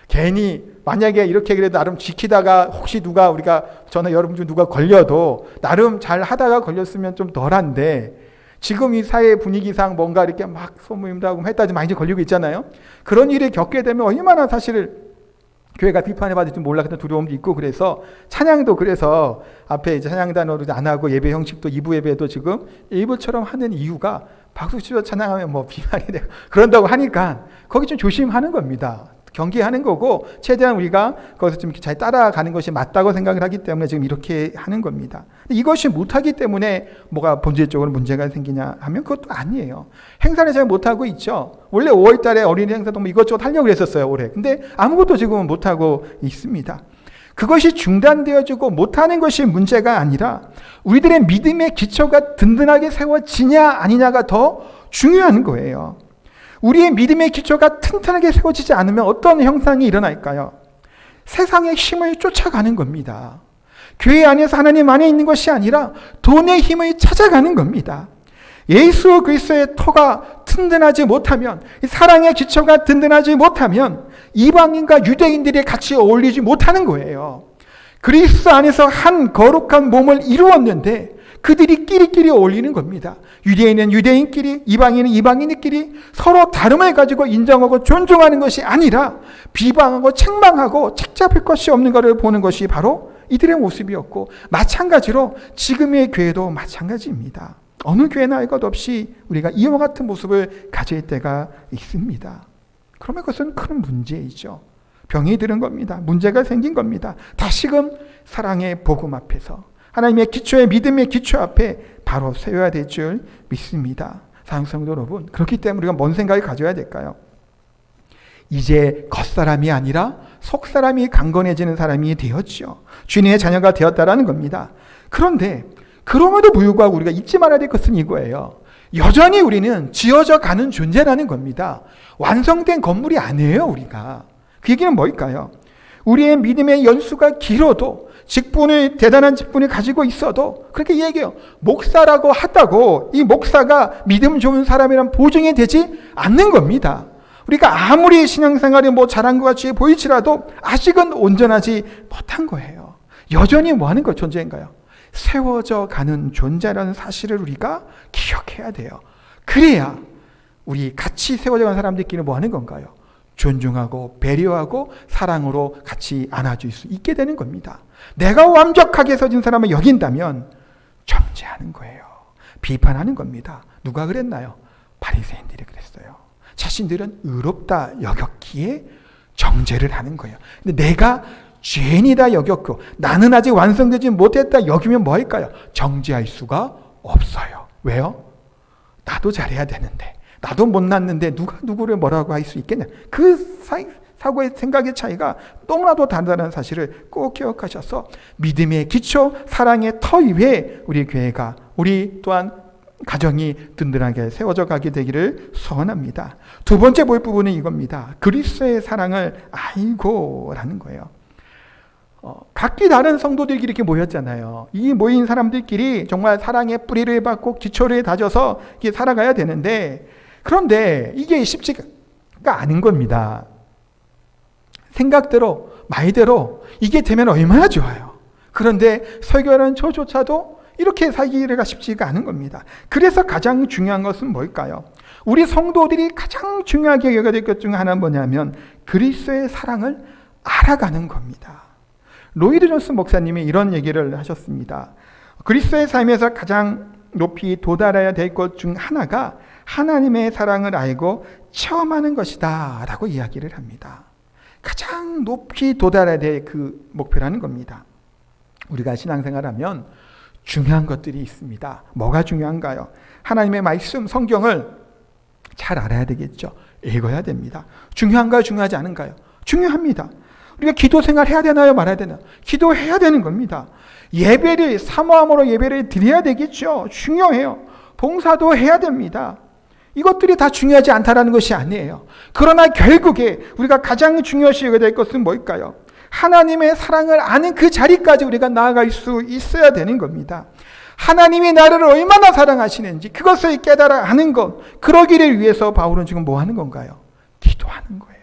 괜히 만약에 이렇게 그래도 나름 지키다가 혹시 저나 여러분 중 누가 걸려도 나름 잘 하다가 걸렸으면 좀 덜한데 지금 이 사회 분위기상 뭔가 이렇게 막 소모임도 하고 했다지 많이 걸리고 있잖아요. 그런 일을 겪게 되면 얼마나 사실 교회가 비판을 받을지 몰라서 두려움도 있고 그래서 찬양도 그래서 앞에 이제 찬양단어로 안 하고 예배 형식도 2부 예배도 지금 1부처럼 하는 이유가 박수 치며 찬양하면 뭐 비판이 되고 그런다고 하니까 거기 좀 조심하는 겁니다. 경계하는 거고 최대한 우리가 거기서 좀 잘 따라가는 것이 맞다고 생각을 하기 때문에 지금 이렇게 하는 겁니다. 이것이 못하기 때문에 뭐가 본질적으로 문제가 생기냐 하면 그것도 아니에요. 행사를 잘 못하고 있죠. 원래 5월 달에 어린이 행사도 뭐 이것저것 하려고 했었어요, 올해. 근데 아무것도 지금은 못하고 있습니다. 그것이 중단되어지고 못하는 것이 문제가 아니라 우리들의 믿음의 기초가 든든하게 세워지냐 아니냐가 더 중요한 거예요. 우리의 믿음의 기초가 튼튼하게 세워지지 않으면 어떤 형상이 일어날까요? 세상의 힘을 쫓아가는 겁니다. 교회 안에서 하나님 안에 있는 것이 아니라 돈의 힘을 찾아가는 겁니다. 예수 그리스도의 터가 튼튼하지 못하면, 사랑의 기초가 든든하지 못하면 이방인과 유대인들이 같이 어울리지 못하는 거예요. 그리스도 안에서 한 거룩한 몸을 이루었는데 그들이 끼리끼리 어울리는 겁니다. 유대인은 유대인끼리, 이방인은 이방인끼리 서로 다름을 가지고 인정하고 존중하는 것이 아니라 비방하고 책망하고 책잡을 것이 없는 것을 보는 것이 바로 이들의 모습이었고, 마찬가지로 지금의 교회도 마찬가지입니다. 어느 교회나 할 것 없이 우리가 이와 같은 모습을 가질 때가 있습니다. 그러면 그것은 큰 문제이죠. 병이 드는 겁니다. 문제가 생긴 겁니다. 다시금 사랑의 복음 앞에서 하나님의 기초의 믿음의 기초 앞에 바로 세워야 될 줄 믿습니다. 사랑하는 성도 여러분, 그렇기 때문에 우리가 뭔 생각을 가져야 될까요? 이제 겉사람이 아니라 속사람이 강건해지는 사람이 되었죠. 주님의 자녀가 되었다라는 겁니다. 그런데 그럼에도 불구하고 우리가 잊지 말아야 될 것은 이거예요. 여전히 우리는 지어져 가는 존재라는 겁니다. 완성된 건물이 아니에요, 우리가. 그 얘기는 뭘까요? 우리의 믿음의 연수가 길어도 대단한 직분을 가지고 있어도 그렇게 얘기해요. 목사라고 하다고 이 목사가 믿음 좋은 사람이란 보증이 되지 않는 겁니다. 우리가 아무리 신앙생활이 잘한 것 같이 보일지라도 아직은 온전하지 못한 거예요. 여전히 뭐 하는 것 존재인가요? 세워져 가는 존재라는 사실을 우리가 기억해야 돼요. 그래야 우리 같이 세워져 가는 사람들끼리 뭐 하는 건가요? 존중하고 배려하고 사랑으로 같이 안아줄 수 있게 되는 겁니다. 내가 완벽하게 서진 사람을 여긴다면 정죄하는 거예요. 비판하는 겁니다. 누가 그랬나요? 바리새인들이 그랬어요. 자신들은 의롭다 여겼기에 정죄를 하는 거예요. 근데 내가 죄인이다 여겼고 나는 아직 완성되지 못했다 여기면 뭐 할까요? 정죄할 수가 없어요. 왜요? 나도 잘해야 되는데, 나도 못났는데 누가 누구를 뭐라고 할 수 있겠냐. 그 사고의 생각의 차이가 너무나도 단단한 사실을 꼭 기억하셔서 믿음의 기초, 사랑의 터 위에 우리 교회가, 우리 또한 가정이 든든하게 세워져 가게 되기를 소원합니다. 두 번째 볼 부분은 이겁니다. 그리스도의 사랑을 알고라는 거예요. 각기 다른 성도들끼리 이렇게 모였잖아요. 이 모인 사람들끼리 정말 사랑의 뿌리를 받고 기초를 다져서 이렇게 살아가야 되는데, 그런데 이게 쉽지가 않은 겁니다. 생각대로, 말대로 이게 되면 얼마나 좋아요. 그런데 설교하는 저조차도 이렇게 살기가 쉽지가 않은 겁니다. 그래서 가장 중요한 것은 뭘까요? 우리 성도들이 가장 중요하게 여겨야 될 것 중 하나는 뭐냐면 그리스도의 사랑을 알아가는 겁니다. 로이드 존스 목사님이 이런 얘기를 하셨습니다. 그리스도의 삶에서 가장 높이 도달해야 될 것 중 하나가 하나님의 사랑을 알고 체험하는 것이다 라고 이야기를 합니다. 가장 높이 도달해야 될 그 목표라는 겁니다. 우리가 신앙생활하면 중요한 것들이 있습니다. 뭐가 중요한가요? 하나님의 말씀, 성경을 잘 알아야 되겠죠. 읽어야 됩니다. 중요한가요? 중요하지 않은가요? 중요합니다. 우리가 기도 생활 해야 되나요? 말아야 되나요? 기도해야 되는 겁니다. 예배를 사모함으로 예배를 드려야 되겠죠. 중요해요. 봉사도 해야 됩니다. 이것들이 다 중요하지 않다라는 것이 아니에요. 그러나 결국에 우리가 가장 중요시 여겨야 될 것은 뭘까요? 하나님의 사랑을 아는 그 자리까지 우리가 나아갈 수 있어야 되는 겁니다. 하나님이 나를 얼마나 사랑하시는지 그것을 깨달아 아는 것, 그러기를 위해서 바울은 지금 뭐 하는 건가요? 기도하는 거예요.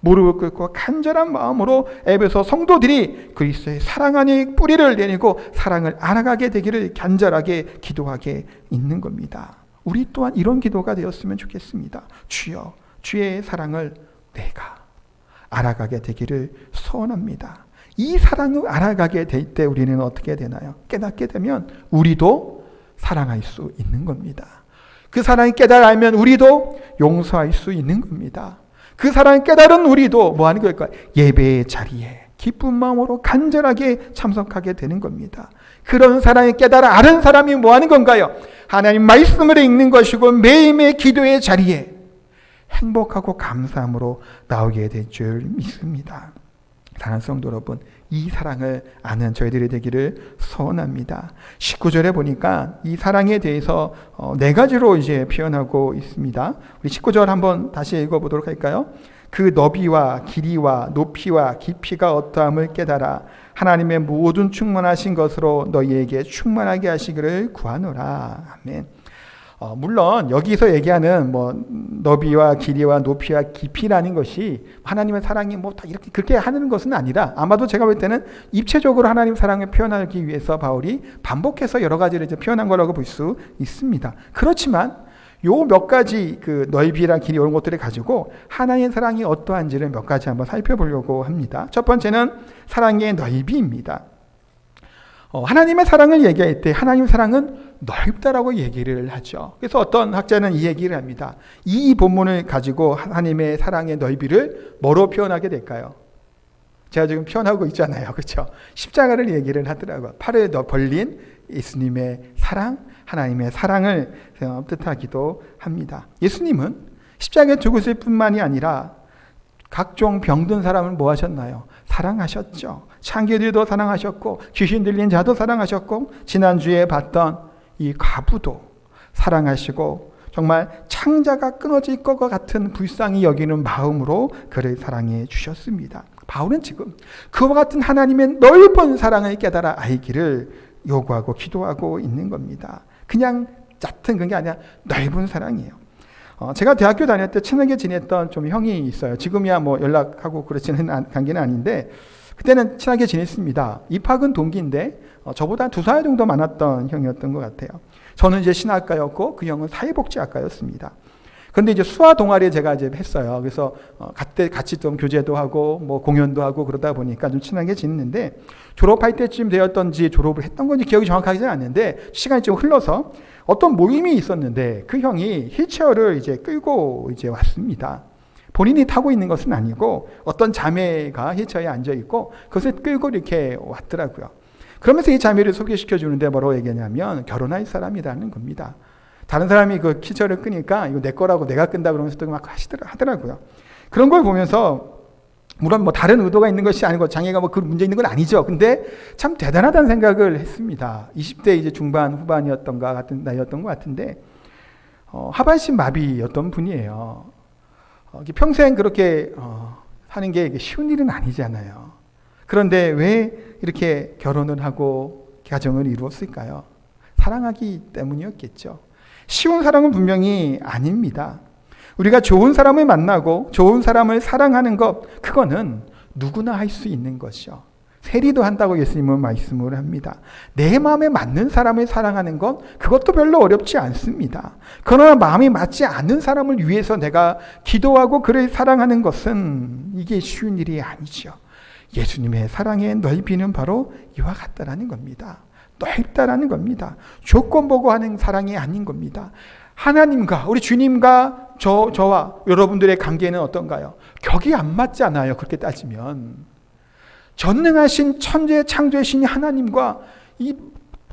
무릎을 꿇고 간절한 마음으로 에베소 성도들이 그리스도의 사랑 안에 뿌리를 내리고 사랑을 알아가게 되기를 간절하게 기도하게 있는 겁니다. 우리 또한 이런 기도가 되었으면 좋겠습니다. 주여, 주의 사랑을 내가 알아가게 되기를 소원합니다. 이 사랑을 알아가게 될 때 우리는 어떻게 되나요? 깨닫게 되면 우리도 사랑할 수 있는 겁니다. 그 사랑을 깨달아 알면 우리도 용서할 수 있는 겁니다. 그 사랑을 깨달은 우리도 뭐 하는 걸까요? 예배의 자리에 기쁜 마음으로 간절하게 참석하게 되는 겁니다. 그런 사랑을 깨달아 아는 사람이 뭐 하는 건가요? 하나님 말씀을 읽는 것이고 매일매일 기도의 자리에 행복하고 감사함으로 나오게 될 줄 믿습니다. 사랑하는 성도 여러분, 이 사랑을 아는 저희들이 되기를 소원합니다. 19절에 보니까 이 사랑에 대해서 네 가지로 이제 표현하고 있습니다. 우리 19절 한번 다시 읽어보도록 할까요? 그 너비와 길이와 높이와 깊이가 어떠함을 깨달아 하나님의 모든 충만하신 것으로 너희에게 충만하게 하시기를 구하노라. 아멘. 물론 여기서 얘기하는 뭐 너비와 길이와 높이와 깊이라는 것이 하나님의 사랑이 뭐 다 이렇게 그렇게 하는 것은 아니라 아마도 제가 볼 때는 입체적으로 하나님 사랑을 표현하기 위해서 바울이 반복해서 여러 가지를 이제 표현한 거라고 볼 수 있습니다. 그렇지만 요 몇 가지 그 넓이랑 길이 이런 것들을 가지고 하나님의 사랑이 어떠한지를 몇 가지 한번 살펴보려고 합니다. 첫 번째는 사랑의 넓이입니다. 하나님의 사랑을 얘기할 때 하나님의 사랑은 넓다라고 얘기를 하죠. 그래서 어떤 학자는 이 얘기를 합니다. 이 본문을 가지고 하나님의 사랑의 넓이를 뭐로 표현하게 될까요? 제가 지금 표현하고 있잖아요. 그렇죠? 십자가를 얘기를 하더라고요. 팔을 벌린 예수님의 사랑, 하나님의 사랑을 뜻하기도 합니다. 예수님은 십자가에 죽으실 뿐만이 아니라 각종 병든 사람을 뭐 하셨나요? 사랑하셨죠. 창기들도 사랑하셨고 귀신 들린 자도 사랑하셨고 지난주에 봤던 이 과부도 사랑하시고 정말 창자가 끊어질 것 같은 불쌍히 여기는 마음으로 그를 사랑해 주셨습니다. 바울은 지금 그와 같은 하나님의 넓은 사랑을 깨달아 알기를 요구하고 기도하고 있는 겁니다. 그냥 얕은 그게 아니라 넓은 사랑이에요. 제가 대학교 다닐 때 친하게 지냈던 좀 형이 있어요. 지금이야 뭐 연락하고 그렇지는 관계는 아닌데 그때는 친하게 지냈습니다. 입학은 동기인데 저보다 2살 정도 많았던 형이었던 것 같아요. 저는 이제 신학과였고 그 형은 사회복지학과였습니다. 그런데 이제 수화 동아리 제가 이제 했어요. 그래서 그때 같이 좀 교제도 하고 뭐 공연도 하고 그러다 보니까 좀 친하게 지냈는데 졸업할 때쯤 되었던지 졸업을 했던 건지 기억이 정확하지는 않는데 시간이 좀 흘러서 어떤 모임이 있었는데 그 형이 휠체어를 이제 끌고 이제 왔습니다. 본인이 타고 있는 것은 아니고 어떤 자매가 휠체어에 앉아 있고 그것을 끌고 이렇게 왔더라고요. 그러면서 이 자매를 소개시켜 주는데 뭐라고 얘기하냐면 결혼할 사람이라는 겁니다. 다른 사람이 그 기저를 끄니까 이거 내 거라고 내가 끈다 그러면서 또 막 하더라고요. 그런 걸 보면서 물론 뭐 다른 의도가 있는 것이 아니고 장애가 뭐 그 문제 있는 건 아니죠. 근데 참 대단하다는 생각을 했습니다. 20대 이제 중반 후반이었던가 같은 나이였던 것 같은데 하반신 마비였던 분이에요. 평생 그렇게 하는 게 쉬운 일은 아니잖아요. 그런데 왜 이렇게 결혼을 하고 가정을 이루었을까요? 사랑하기 때문이었겠죠. 쉬운 사랑은 분명히 아닙니다. 우리가 좋은 사람을 만나고 좋은 사람을 사랑하는 것, 그거는 누구나 할 수 있는 것이죠. 세리도 한다고 예수님은 말씀을 합니다. 내 마음에 맞는 사람을 사랑하는 것, 그것도 별로 어렵지 않습니다. 그러나 마음이 맞지 않는 사람을 위해서 내가 기도하고 그를 사랑하는 것은 이게 쉬운 일이 아니죠. 예수님의 사랑의 넓이는 바로 이와 같다라는 겁니다. 넓다라는 겁니다. 조건 보고 하는 사랑이 아닌 겁니다. 하나님과 우리 주님과 저와 여러분들의 관계는 어떤가요? 격이 안 맞잖아요. 그렇게 따지면 전능하신 천재 창조의 하나님과 이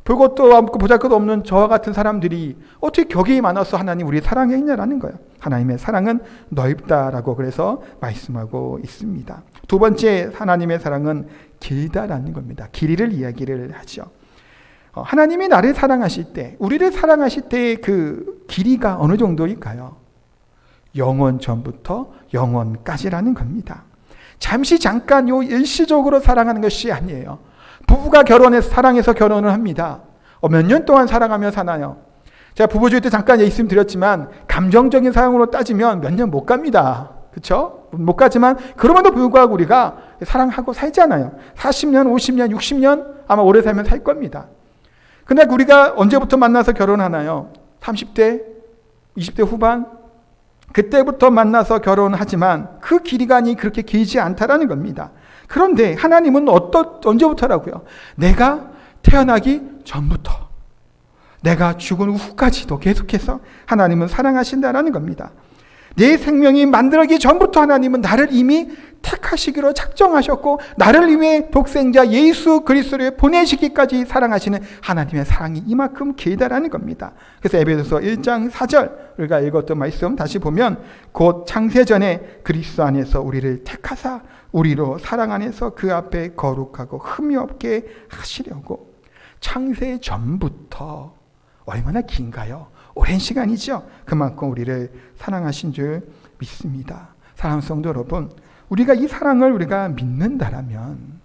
별것도 없고 보잘것도 없는 저와 같은 사람들이 어떻게 격이 많아서 하나님 우리 사랑했냐라는 거예요. 하나님의 사랑은 넓다라고 그래서 말씀하고 있습니다. 두 번째 하나님의 사랑은 길다라는 겁니다. 길이를 이야기를 하죠. 하나님이 나를 사랑하실 때, 우리를 사랑하실 때의 그 길이가 어느 정도일까요? 영원 전부터 영원까지라는 겁니다. 잠시 잠깐 일시적으로 사랑하는 것이 아니에요. 부부가 사랑해서 결혼을 합니다. 몇 년 동안 사랑하며 사나요? 제가 부부주의 때 잠깐 말씀 드렸지만 감정적인 사랑으로 따지면 몇 년 못 갑니다. 그렇죠? 못 가지만 그럼에도 불구하고 우리가 사랑하고 살잖아요. 40년, 50년, 60년 아마 오래 살면 살 겁니다. 근데 우리가 언제부터 만나서 결혼하나요? 30대, 20대 후반? 그때부터 만나서 결혼하지만 그 기간이 그렇게 길지 않다라는 겁니다. 그런데 하나님은 언제부터라고요? 내가 태어나기 전부터, 내가 죽은 후까지도 계속해서 하나님은 사랑하신다라는 겁니다. 내 생명이 만들어지기 전부터 하나님은 나를 이미 택하시기로 작정하셨고 나를 위해 독생자 예수 그리스도를 보내시기까지 사랑하시는 하나님의 사랑이 이만큼 길다라는 겁니다. 그래서 에베소서 1장 4절 우리가 읽었던 말씀 다시 보면 곧 창세전에 그리스도 안에서 우리를 택하사 우리로 사랑 안에서 그 앞에 거룩하고 흠이 없게 하시려고. 창세 전부터 얼마나 긴가요? 오랜 시간이죠. 그만큼 우리를 사랑하신 줄 믿습니다. 사랑하는 성도 여러분, 우리가 이 사랑을 우리가 믿는다라면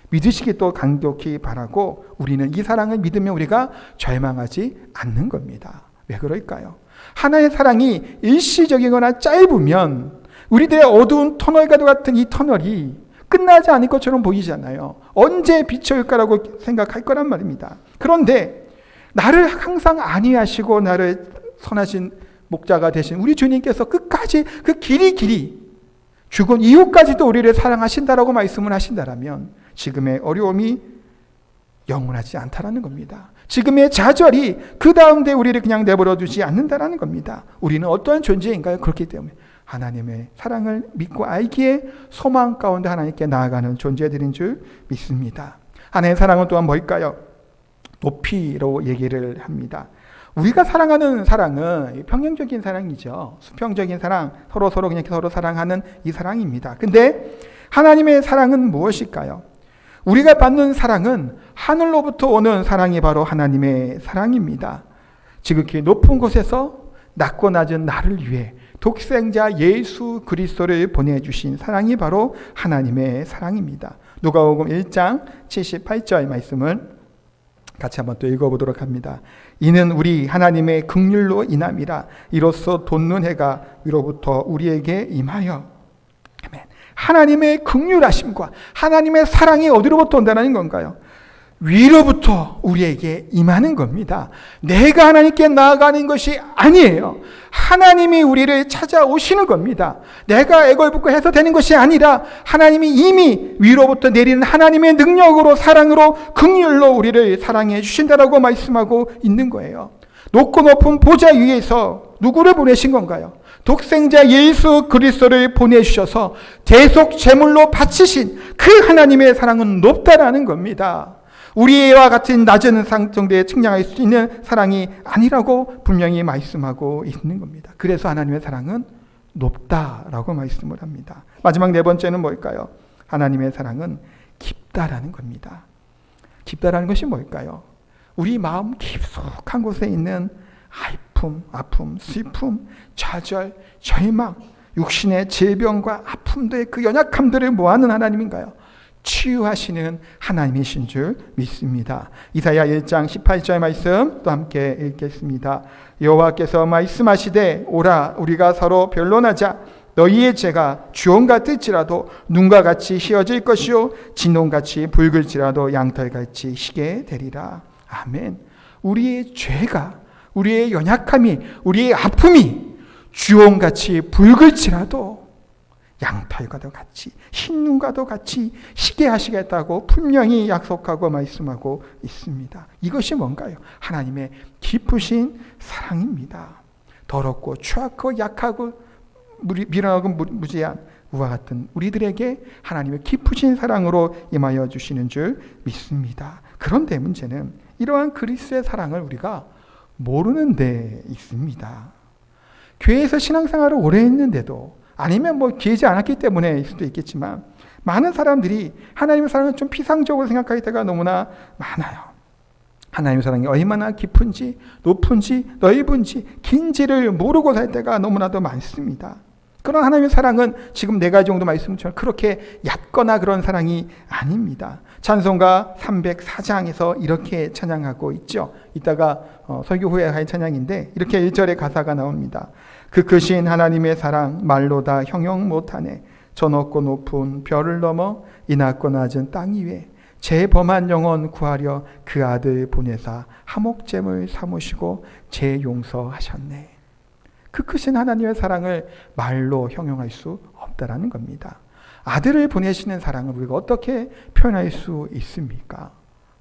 믿으시기 또 간곡히 바라고 우리는 이 사랑을 믿으면 우리가 절망하지 않는 겁니다. 왜 그럴까요? 하나의 사랑이 일시적이거나 짧으면 우리들의 어두운 터널과 같은 이 터널이 끝나지 않을 것처럼 보이잖아요. 언제 빛이 올까라고 생각할 거란 말입니다. 그런데 나를 항상 안위하시고 나를 선하신 목자가 되신 우리 주님께서 끝까지 그 길이 죽은 이후까지도 우리를 사랑하신다라고 말씀을 하신다라면 지금의 어려움이 영원하지 않다라는 겁니다. 지금의 좌절이 그 다음에 우리를 그냥 내버려 두지 않는다라는 겁니다. 우리는 어떠한 존재인가요? 그렇기 때문에 하나님의 사랑을 믿고 알기에 소망 가운데 하나님께 나아가는 존재들인 줄 믿습니다. 하나님의 사랑은 또한 뭘까요? 높이로 얘기를 합니다. 우리가 사랑하는 사랑은 평형적인 사랑이죠. 수평적인 사랑, 서로 그냥 서로 사랑하는 이 사랑입니다. 근데 하나님의 사랑은 무엇일까요? 우리가 받는 사랑은 하늘로부터 오는 사랑이 바로 하나님의 사랑입니다. 지극히 높은 곳에서 낮고 낮은 나를 위해 독생자 예수 그리스도를 보내주신 사랑이 바로 하나님의 사랑입니다. 누가복음 1장 78절 말씀을 같이 한번 또 읽어보도록 합니다. 이는 우리 하나님의 긍휼로 인함이라. 이로써 돋는 해가 위로부터 우리에게 임하여. 아멘. 하나님의 긍휼하심과 하나님의 사랑이 어디로부터 온다는 건가요? 위로부터 우리에게 임하는 겁니다. 내가 하나님께 나아가는 것이 아니에요. 하나님이 우리를 찾아오시는 겁니다. 내가 애걸붙고 해서 되는 것이 아니라 하나님이 이미 위로부터 내리는 하나님의 능력으로 사랑으로 긍휼로 우리를 사랑해 주신다라고 말씀하고 있는 거예요. 높고 높은 보좌 위에서 누구를 보내신 건가요? 독생자 예수 그리스도를 보내주셔서 대속 제물로 바치신 그 하나님의 사랑은 높다라는 겁니다. 우리와 같은 낮은 정도의 측량할 수 있는 사랑이 아니라고 분명히 말씀하고 있는 겁니다. 그래서 하나님의 사랑은 높다라고 말씀을 합니다. 마지막 네 번째는 뭘까요? 하나님의 사랑은 깊다라는 겁니다. 깊다라는 것이 뭘까요? 우리 마음 깊숙한 곳에 있는 아픔, 슬픔, 좌절, 절망, 육신의 질병과 아픔들의 그 연약함들을 모아는 하나님인가요? 치유하시는 하나님이신 줄 믿습니다. 이사야 1장 18절 말씀 또 함께 읽겠습니다. 여호와께서 말씀하시되 오라 우리가 서로 변론하자. 너희의 죄가 주홍 같을지라도 눈과 같이 희어질 것이요 진홍같이 붉을지라도 양털같이 희게 되리라. 아멘. 우리의 죄가, 우리의 연약함이, 우리의 아픔이 주홍같이 붉을지라도 양털과도 같이 흰눈과도 같이 희게 하시겠다고 분명히 약속하고 말씀하고 있습니다. 이것이 뭔가요? 하나님의 깊으신 사랑입니다. 더럽고 추악하고 약하고 미련하고 무지한 우와 같은 우리들에게 하나님의 깊으신 사랑으로 임하여 주시는 줄 믿습니다. 그런데 문제는 이러한 그리스도의 사랑을 우리가 모르는 데 있습니다. 교회에서 신앙생활을 오래 했는데도 아니면 기회지 않았기 때문일 수도 있겠지만 많은 사람들이 하나님의 사랑을 좀 피상적으로 생각할 때가 너무나 많아요. 하나님의 사랑이 얼마나 깊은지 높은지 넓은지 긴지를 모르고 살 때가 너무나도 많습니다. 그런 하나님의 사랑은 지금 네 가지 정도 말씀처럼 그렇게 얕거나 그런 사랑이 아닙니다. 찬송가 304장에서 이렇게 찬양하고 있죠. 이따가 설교 후에 할 찬양인데 이렇게 1절의 가사가 나옵니다. 그 크신 하나님의 사랑 말로 다 형용 못하네. 저 높고 높은 별을 넘어 이 낮고 낮은 땅 위에 제 범한 영혼 구하려 그 아들 보내사 화목제물 삼으시고 제 용서하셨네. 그 크신 하나님의 사랑을 말로 형용할 수 없다라는 겁니다. 아들을 보내시는 사랑을 우리가 어떻게 표현할 수 있습니까?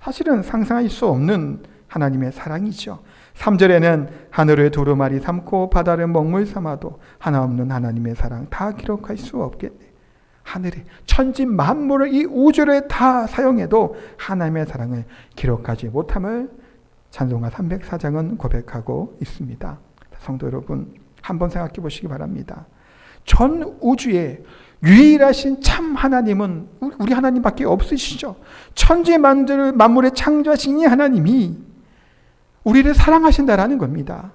사실은 상상할 수 없는 하나님의 사랑이죠. 3절에는 하늘을 두루마리 삼고 바다를 먹물 삼아도 하나 없는 하나님의 사랑 다 기록할 수 없겠네. 하늘에 천지 만물을 이 우주를 다 사용해도 하나님의 사랑을 기록하지 못함을 찬송가 304장은 고백하고 있습니다. 성도 여러분, 한번 생각해 보시기 바랍니다. 전 우주에 유일하신 참 하나님은 우리 하나님밖에 없으시죠. 천지 만물을 창조하신 이 하나님이 우리를 사랑하신다라는 겁니다.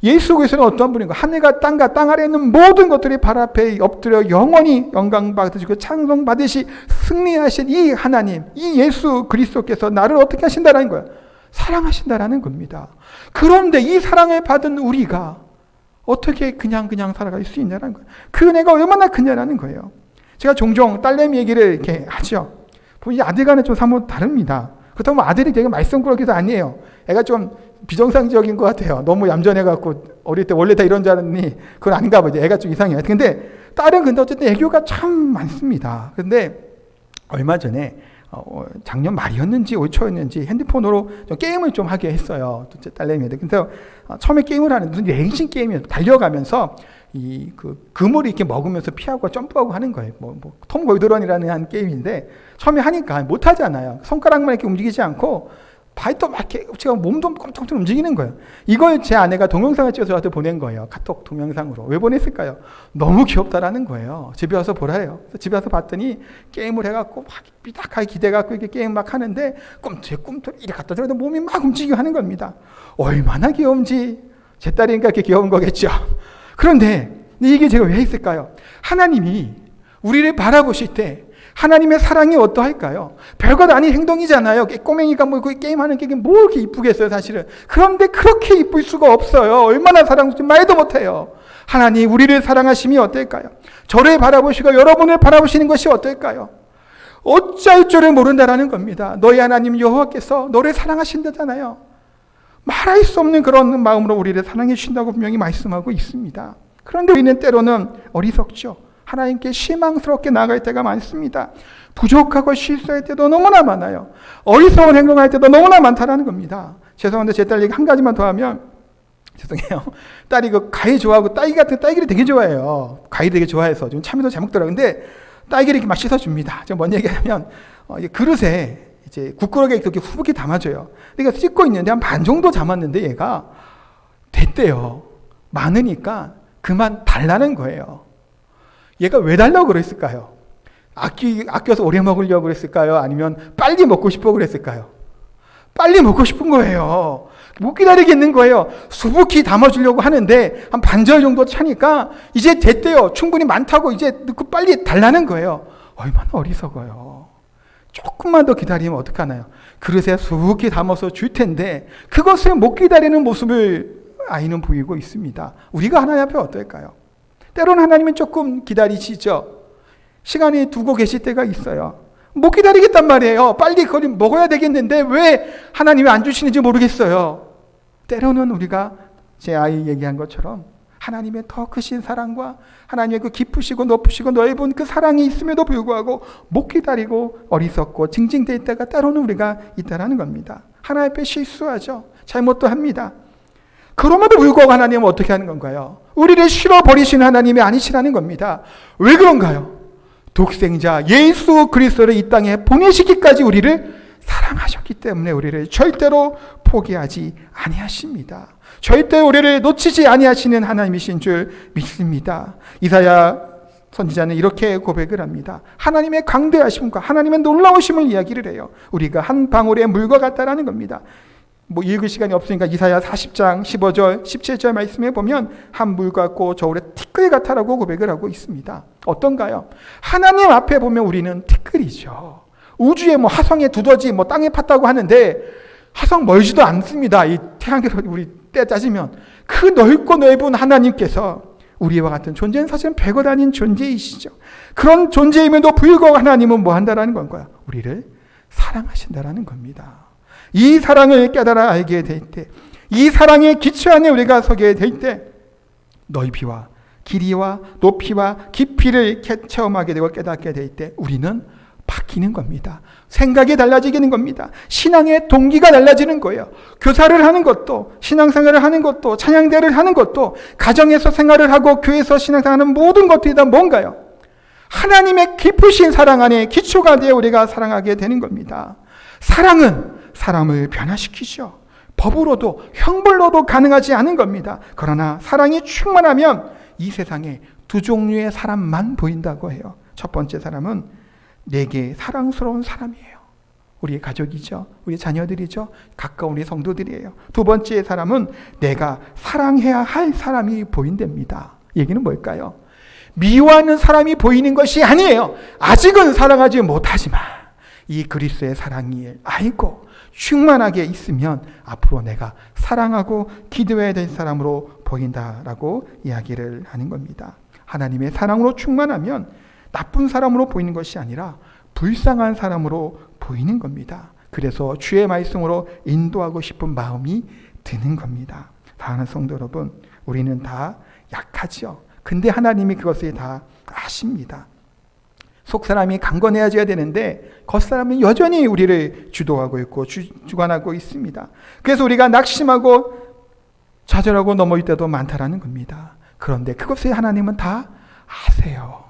예수 그리스도는 어떠한 분인가? 하늘과 땅과 땅 아래에 있는 모든 것들이 발 앞에 엎드려 영원히 영광 받으시고 찬송 받으시 승리하신 이 하나님, 이 예수 그리스도께서 나를 어떻게 하신다라는 거예요? 사랑하신다라는 겁니다. 그런데 이 사랑을 받은 우리가 어떻게 그냥 살아갈 수 있냐는 거예요. 그 은혜가 얼마나 크냐라는 거예요. 제가 종종 딸내미 얘기를 이렇게 하죠. 이 아들과는 좀 사뭇 다릅니다. 그렇다고 아들이 되게 말썽꾸러기도 아니에요. 애가 좀 비정상적인 것 같아요. 너무 얌전해갖고 어릴 때 원래 다 이런 줄 알았니? 그건 아닌가 보지. 애가 좀 이상해요. 근데 딸은 근데 어쨌든 애교가 참 많습니다. 근데 얼마 전에 작년 말이었는지 올 초였는지 핸드폰으로 좀 게임을 좀 하게 했어요. 딸내미한테. 근데 처음에 게임을 하는 무슨 레이싱 게임이에요. 달려가면서 그물을 이렇게 먹으면서 피하고 점프하고 하는 거예요. 톰 골드런이라는 한 게임인데 처음에 하니까 못 하잖아요. 손가락만 이렇게 움직이지 않고 발도 막 이렇게 제가 몸도 꼼짝꼼짝 움직이는 거예요. 이걸 제 아내가 동영상을 찍어서 저한테 보낸 거예요. 카톡 동영상으로. 왜 보냈을까요? 너무 귀엽다라는 거예요. 집에 와서 보라요. 집에 와서 봤더니 게임을 해갖고 막 삐딱하게 기대갖고 이렇게 게임 막 하는데 꿈틀꿈틀 이렇게 갖다 들어도 몸이 막 움직이고 하는 겁니다. 얼마나 귀여운지 제 딸이니까 이렇게 귀여운 거겠죠. 그런데 이게 제가 왜 했을까요? 하나님이 우리를 바라보실 때 하나님의 사랑이 어떠할까요? 별것 아닌 행동이잖아요. 꼬맹이가 그 게임하는 게 뭐 이렇게 이쁘겠어요, 사실은. 그런데 그렇게 이쁠 수가 없어요. 얼마나 사랑스러운지 말도 못해요. 하나님, 우리를 사랑하심이 어떨까요? 저를 바라보시고 여러분을 바라보시는 것이 어떨까요? 어찌할 줄을 모른다라는 겁니다. 너희 하나님 여호와께서 너를 사랑하신다잖아요. 말할 수 없는 그런 마음으로 우리를 사랑해 주신다고 분명히 말씀하고 있습니다. 그런데 우리는 때로는 어리석죠. 하나님께 실망스럽게 나아갈 때가 많습니다. 부족하고 실수할 때도 너무나 많아요. 어리석은 행동할 때도 너무나 많다라는 겁니다. 죄송한데 제 딸 얘기 한 가지만 더 하면 죄송해요. 딸이 과일 좋아하고 딸기 같은 딸기를 되게 좋아해요. 과일 되게 좋아해서 좀 참외도 잘 먹더라고요. 근데 딸기를 이렇게 막 씻어줍니다. 제가 뭔 얘기하면 그릇에 이제 국그릇에 그렇게 후붓기 담아줘요. 그러니까 씻고 있는데 한 반 정도 담았는데 얘가 됐대요. 많으니까 그만 달라는 거예요. 얘가 왜 달라고 그랬을까요? 아껴서 오래 먹으려고 그랬을까요? 아니면 빨리 먹고 싶어 그랬을까요? 빨리 먹고 싶은 거예요. 못 기다리겠는 거예요. 수북히 담아주려고 하는데 한 반절 정도 차니까 이제 됐대요. 충분히 많다고 이제 넣고 빨리 달라는 거예요. 얼마나 어리석어요. 조금만 더 기다리면 어떡하나요? 그릇에 수북히 담아서 줄 텐데 그것을 못 기다리는 모습을 아이는 보이고 있습니다. 우리가 하나님 앞에 어떨까요? 때로는 하나님은 조금 기다리시죠. 시간이 두고 계실 때가 있어요. 못 기다리겠단 말이에요. 빨리 그걸 먹어야 되겠는데 왜 하나님이 안 주시는지 모르겠어요. 때로는 우리가 제 아이 얘기한 것처럼 하나님의 더 크신 사랑과 하나님의 그 깊으시고 높으시고 넓은 그 사랑이 있음에도 불구하고 못 기다리고 어리석고 징징댈 때가 때로는 우리가 있다는 겁니다. 하나님 앞에 실수하죠. 잘못도 합니다. 그럼에도 불구하고 하나님은 어떻게 하는 건가요? 우리를 싫어버리시는 하나님이 아니시라는 겁니다. 왜 그런가요? 독생자 예수 그리스도를 이 땅에 보내시기까지 우리를 사랑하셨기 때문에 우리를 절대로 포기하지 아니하십니다. 절대 우리를 놓치지 아니하시는 하나님이신 줄 믿습니다. 이사야 선지자는 이렇게 고백을 합니다. 하나님의 강대하심과 하나님의 놀라우심을 이야기를 해요. 우리가 한 방울의 물과 같다라는 겁니다. 읽을 시간이 없으니까 이사야 40장 15절 17절 말씀에 보면 한 물 같고 저울의 티끌 같아라고 고백을 하고 있습니다. 어떤가요? 하나님 앞에 보면 우리는 티끌이죠. 우주에 화성에 두더지 땅에 팠다고 하는데 화성 멀지도 않습니다. 이 태양계로 우리 때 따지면 그 넓고 넓은 하나님께서 우리와 같은 존재는 사실은 별것 아닌 존재이시죠. 그런 존재임에도 불구하고 하나님은 뭐 한다라는 건가요? 우리를 사랑하신다라는 겁니다. 이 사랑을 깨달아 알게 될 때, 이 사랑의 기초 안에 우리가 서게 될 때 넓이와 길이와 높이와 깊이를 체험하게 되고 깨닫게 될 때 우리는 바뀌는 겁니다. 생각이 달라지는 겁니다. 신앙의 동기가 달라지는 거예요. 교사를 하는 것도, 신앙생활을 하는 것도, 찬양대를 하는 것도, 가정에서 생활을 하고 교회에서 신앙생활하는 모든 것들이 다 뭔가요? 하나님의 깊으신 사랑 안에 기초가 되어 우리가 사랑하게 되는 겁니다. 사랑은 사람을 변화시키죠. 법으로도 형벌로도 가능하지 않은 겁니다. 그러나 사랑이 충만하면 이 세상에 두 종류의 사람만 보인다고 해요. 첫 번째 사람은 내게 사랑스러운 사람이에요. 우리의 가족이죠. 우리 자녀들이죠. 가까운 우리 성도들이에요. 두 번째 사람은 내가 사랑해야 할 사람이 보인답니다. 얘기는 뭘까요? 미워하는 사람이 보이는 것이 아니에요. 아직은 사랑하지 못하지만 이 그리스도의 사랑이 알고 충만하게 있으면 앞으로 내가 사랑하고 기도해야 될 사람으로 보인다라고 이야기를 하는 겁니다. 하나님의 사랑으로 충만하면 나쁜 사람으로 보이는 것이 아니라 불쌍한 사람으로 보이는 겁니다. 그래서 주의 말씀으로 인도하고 싶은 마음이 드는 겁니다. 사랑하는 성도 여러분, 우리는 다 약하죠. 근데 하나님이 그것을 다 아십니다. 속사람이 강건해져야 되는데 겉사람은 여전히 우리를 주도하고 있고 주관하고 있습니다. 그래서 우리가 낙심하고 좌절하고 넘어질 때도 많다라는 겁니다. 그런데 그것을 하나님은 다 아세요.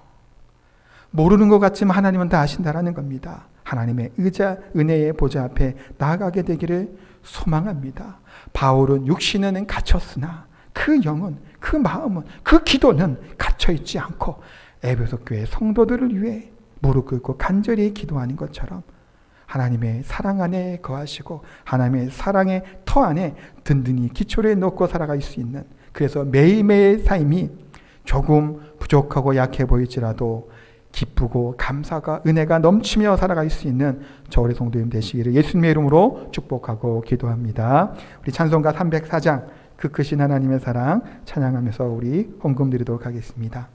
모르는 것 같지만 하나님은 다 아신다라는 겁니다. 하나님의 은혜의 보좌 앞에 나아가게 되기를 소망합니다. 바울은 육신은 갇혔으나 그 영은, 그 마음은, 그 기도는 갇혀있지 않고 에베소 교회 성도들을 위해 무릎 꿇고 간절히 기도하는 것처럼 하나님의 사랑 안에 거하시고 하나님의 사랑의 터 안에 든든히 기초를 놓고 살아갈 수 있는, 그래서 매일매일 삶이 조금 부족하고 약해 보일지라도 기쁘고 감사가 은혜가 넘치며 살아갈 수 있는 저 우리 성도님 되시기를 예수님의 이름으로 축복하고 기도합니다. 우리 찬송가 304장 그 크신 하나님의 사랑 찬양하면서 우리 헌금 드리도록 하겠습니다.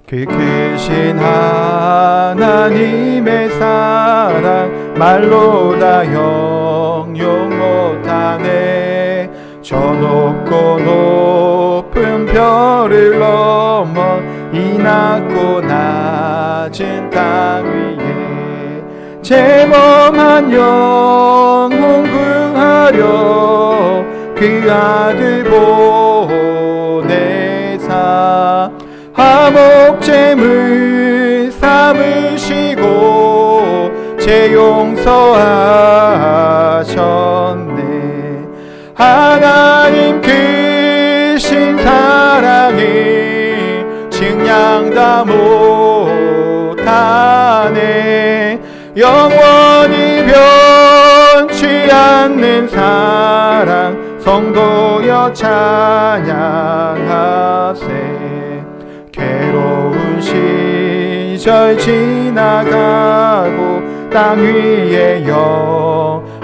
그 크신 하나님의 사랑 말로 다 형용 못하네. 저 높고 높은 별을 넘어 이 낮고 낮은 땅 위에 죄범한 영혼 구하려 그 아들 용서하셨네. 하나님 크신 사랑이 증량다 못하네. 영원히 변치 않는 사랑 성도여 찬양하세. 괴로운 시절 지나가고 땅 위에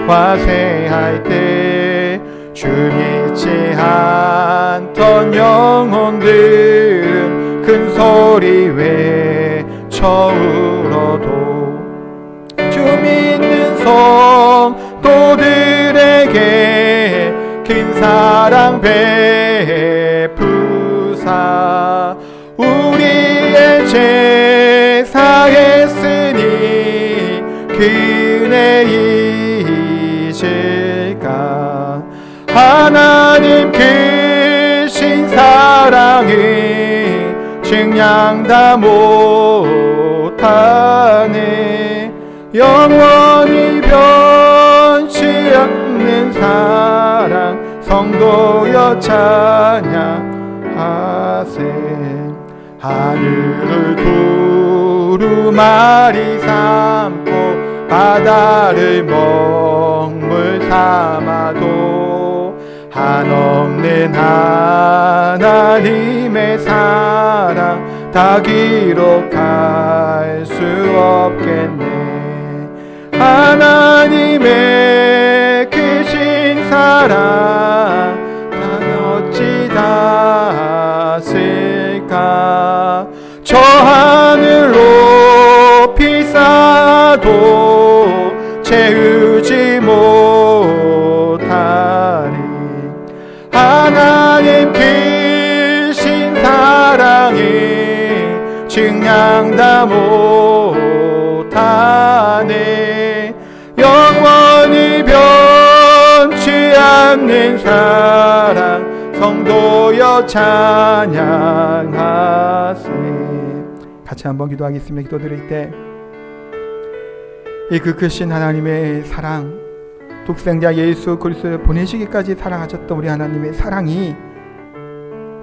영화세할 때 주 믿지 않던 영혼들은 큰 소리 외쳐 울어도 주 믿는 성도들에게 큰 사랑 베푸사 우리의 제사 했으니 그네 잊을까. 하나님 크신 사랑이 증량다 못하네. 영원히 변치 않는 사랑 성도여 찬양하세. 하늘을 두루마리 삼고 바다를 먹물 삼아도 한없는 하나님의 사랑 다 기록할 수 없겠네. 하나님의 크신 사랑 난 어찌 다 쓸까. 저 하늘 높이 쌓아도 채우지 못하리. 하나님 크신 사랑이 증량다 못하네. 영원히 변치 않는 사랑 성도여 찬양하세. 같이 한번 기도하겠습니다. 기도드릴 때 이 그 크신 하나님의 사랑, 독생자 예수 그리스도를 보내시기까지 사랑하셨던 우리 하나님의 사랑이,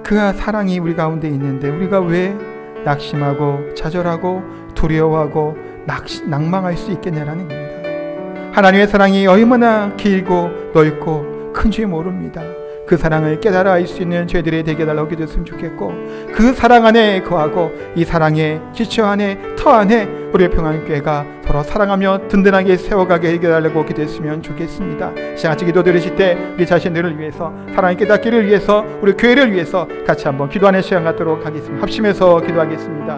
그 사랑이 우리 가운데 있는데 우리가 왜 낙심하고 좌절하고 두려워하고 낭망할 수 있겠냐라는 겁니다. 하나님의 사랑이 얼마나 길고 넓고 큰지 모릅니다. 그 사랑을 깨달아 알 수 있는 저희들의 되게 달라고 기도했으면 좋겠고, 그 사랑 안에 거하고 이 사랑의 지체 안에 터 안에 우리의 평안교회가 서로 사랑하며 든든하게 세워가게 해달라고 기도했으면 좋겠습니다. 시간같이 기도 드리실 때 우리 자신들을 위해서, 사랑을 깨닫기를 위해서, 우리 교회를 위해서 같이 한번 기도하는 시간 갖도록 하겠습니다. 합심해서 기도하겠습니다.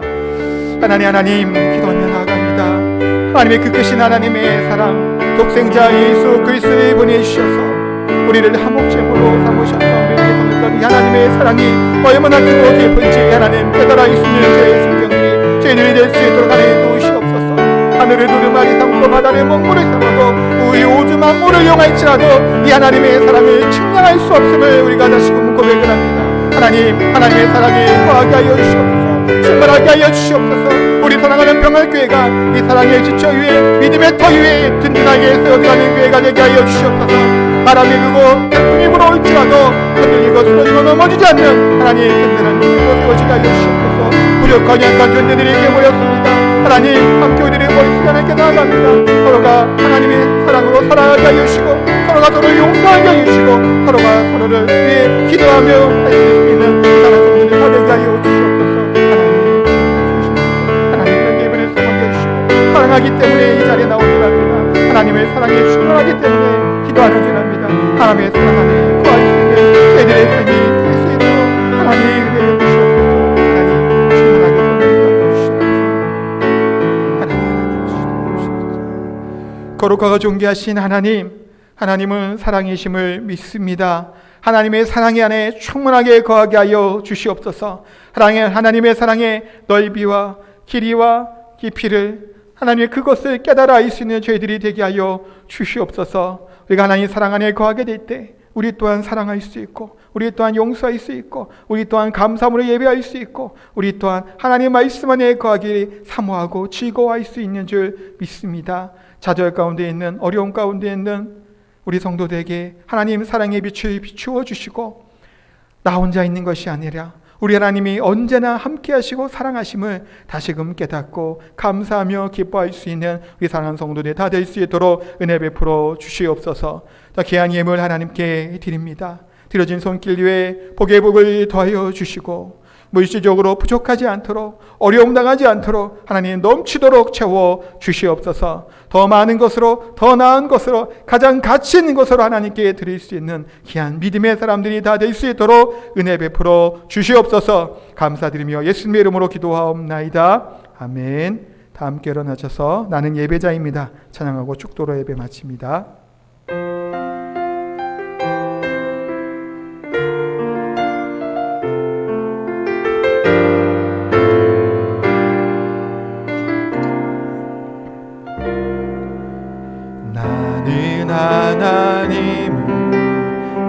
하나님 기도하며 나아갑니다. 하나님의 그 크신 하나님의 사랑, 독생자 예수 그리스도를 보내주셔서 우리를 한목제물로 삼으셨던 우리 하나님의 사랑이 얼마나 크고 깊은지 하나님 깨달아 있으면 저희의 성경들이 저희들이 될 수 있도록 하나님 도우시옵소서. 하늘을 두루마리 삼고 바다를 먹물을 삼아도 우리 오주 만물을 이용할지라도 이 하나님의 사랑을 측량할 수 없음을 우리가 다시금 고백을 합니다. 하나님의 사랑에 거하게 하여 주시옵소서. 충만하게 하여 주시옵소서. 우리 사랑하는 평안교회가 이 사랑의 지처 위에, 믿음의 터 위에 든든하게 세워가는 교회가 되게 하여 주시옵소서. 바람이 불고 태풍이 불어올지라도 흔들리고 쓰러지고 넘어지지 않는 하나님 든든한 믿음으로 세워지게 하여 주시옵소서. 무력한 양과 존재들에게 모였습니다. 하나님 함께 우리를 머릿속에 하나님께 나아갑니다. 서로가 하나님의 사랑으로 살아가게 하여 주시고, 서로가 서로를 용서하게 하여 주시고, 서로가 서로를 위해 기도하며 할 수 있는 사랑 성도들 다 되게 하여 주시옵소서. 하나님의 예배를 소망해 주시고 사랑하기 때문에 이 자리에 나오길 합니다. 하나님의 사랑에 충만하기 때문에 기도하는 줄 압니다. 하나님의 사랑 안에 거할 수 있는 저희들의 삶이 될 수 있도록 하나님 은혜를 주시옵소서. 하나님 충만하게 도와주시옵소서. 하나님 주시옵소서. 거룩하고 존귀하신 하나님은 사랑이심을 믿습니다. 하나님의 사랑 안에 충만하게 거하게 하여 주시옵소서. 하나님의 사랑의 넓이와 길이와 깊이를 하나님의 그것을 깨달아 알 수 있는 저희들이 되게 하여 주시옵소서. 우리가 하나님의 사랑 안에 거하게 될 때 우리 또한 사랑할 수 있고, 우리 또한 용서할 수 있고, 우리 또한 감사함으로 예배할 수 있고, 우리 또한 하나님의 말씀 안에 거하기를 사모하고 즐거워할 수 있는 줄 믿습니다. 좌절 가운데 있는, 어려움 가운데 있는 우리 성도들에게 하나님 사랑의 빛을 비추어 주시고, 나 혼자 있는 것이 아니라 우리 하나님이 언제나 함께 하시고 사랑하심을 다시금 깨닫고 감사하며 기뻐할 수 있는 우리 사랑하는 성도들이 다 될 수 있도록 은혜 베풀어 주시옵소서. 더 귀한 예물 하나님께 드립니다. 드려진 손길 위에 복의 복을 더하여 주시고, 물질적으로 부족하지 않도록, 어려움 당하지 않도록 하나님 넘치도록 채워 주시옵소서. 더 많은 것으로, 더 나은 것으로, 가장 가치 있는 것으로 하나님께 드릴 수 있는 귀한 믿음의 사람들이 다 될 수 있도록 은혜 베풀어 주시옵소서. 감사드리며 예수님의 이름으로 기도하옵나이다. 아멘. 다 함께 일어나셔서 나는 예배자입니다 찬양하고 축도로 예배 마칩니다. 나는 하나님을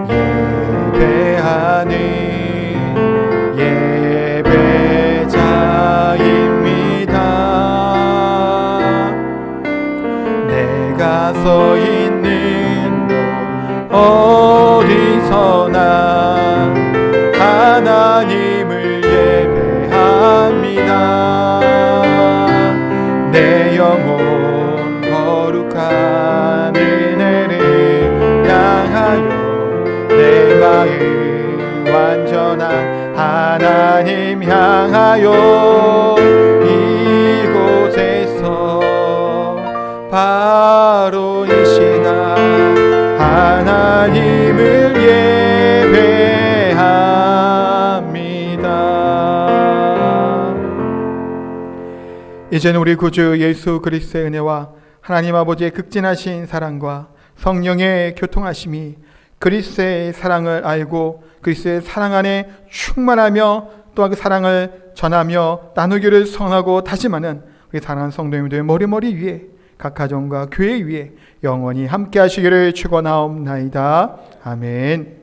예배하는 예배자입니다. 내가 서 있는 곳 어디서나 하나님을 예배합니다. 내 영혼 거룩한 은혜를 향하여 내 마음 완전한 하나님 향하여 이곳에서 바로 이 시간 하나님을 예배합니다. 이제는 우리 구주 예수 그리스도의 은혜와 하나님 아버지의 극진하신 사랑과 성령의 교통하심이 그리스도의 사랑을 알고 그리스도의 사랑 안에 충만하며 또한 그 사랑을 전하며 나누기를 선하고 다짐하는 우리 사랑하는 성도님들의 머리머리 위에 각 가정과 교회 위에 영원히 함께 하시기를 축원하옵나이다. 아멘.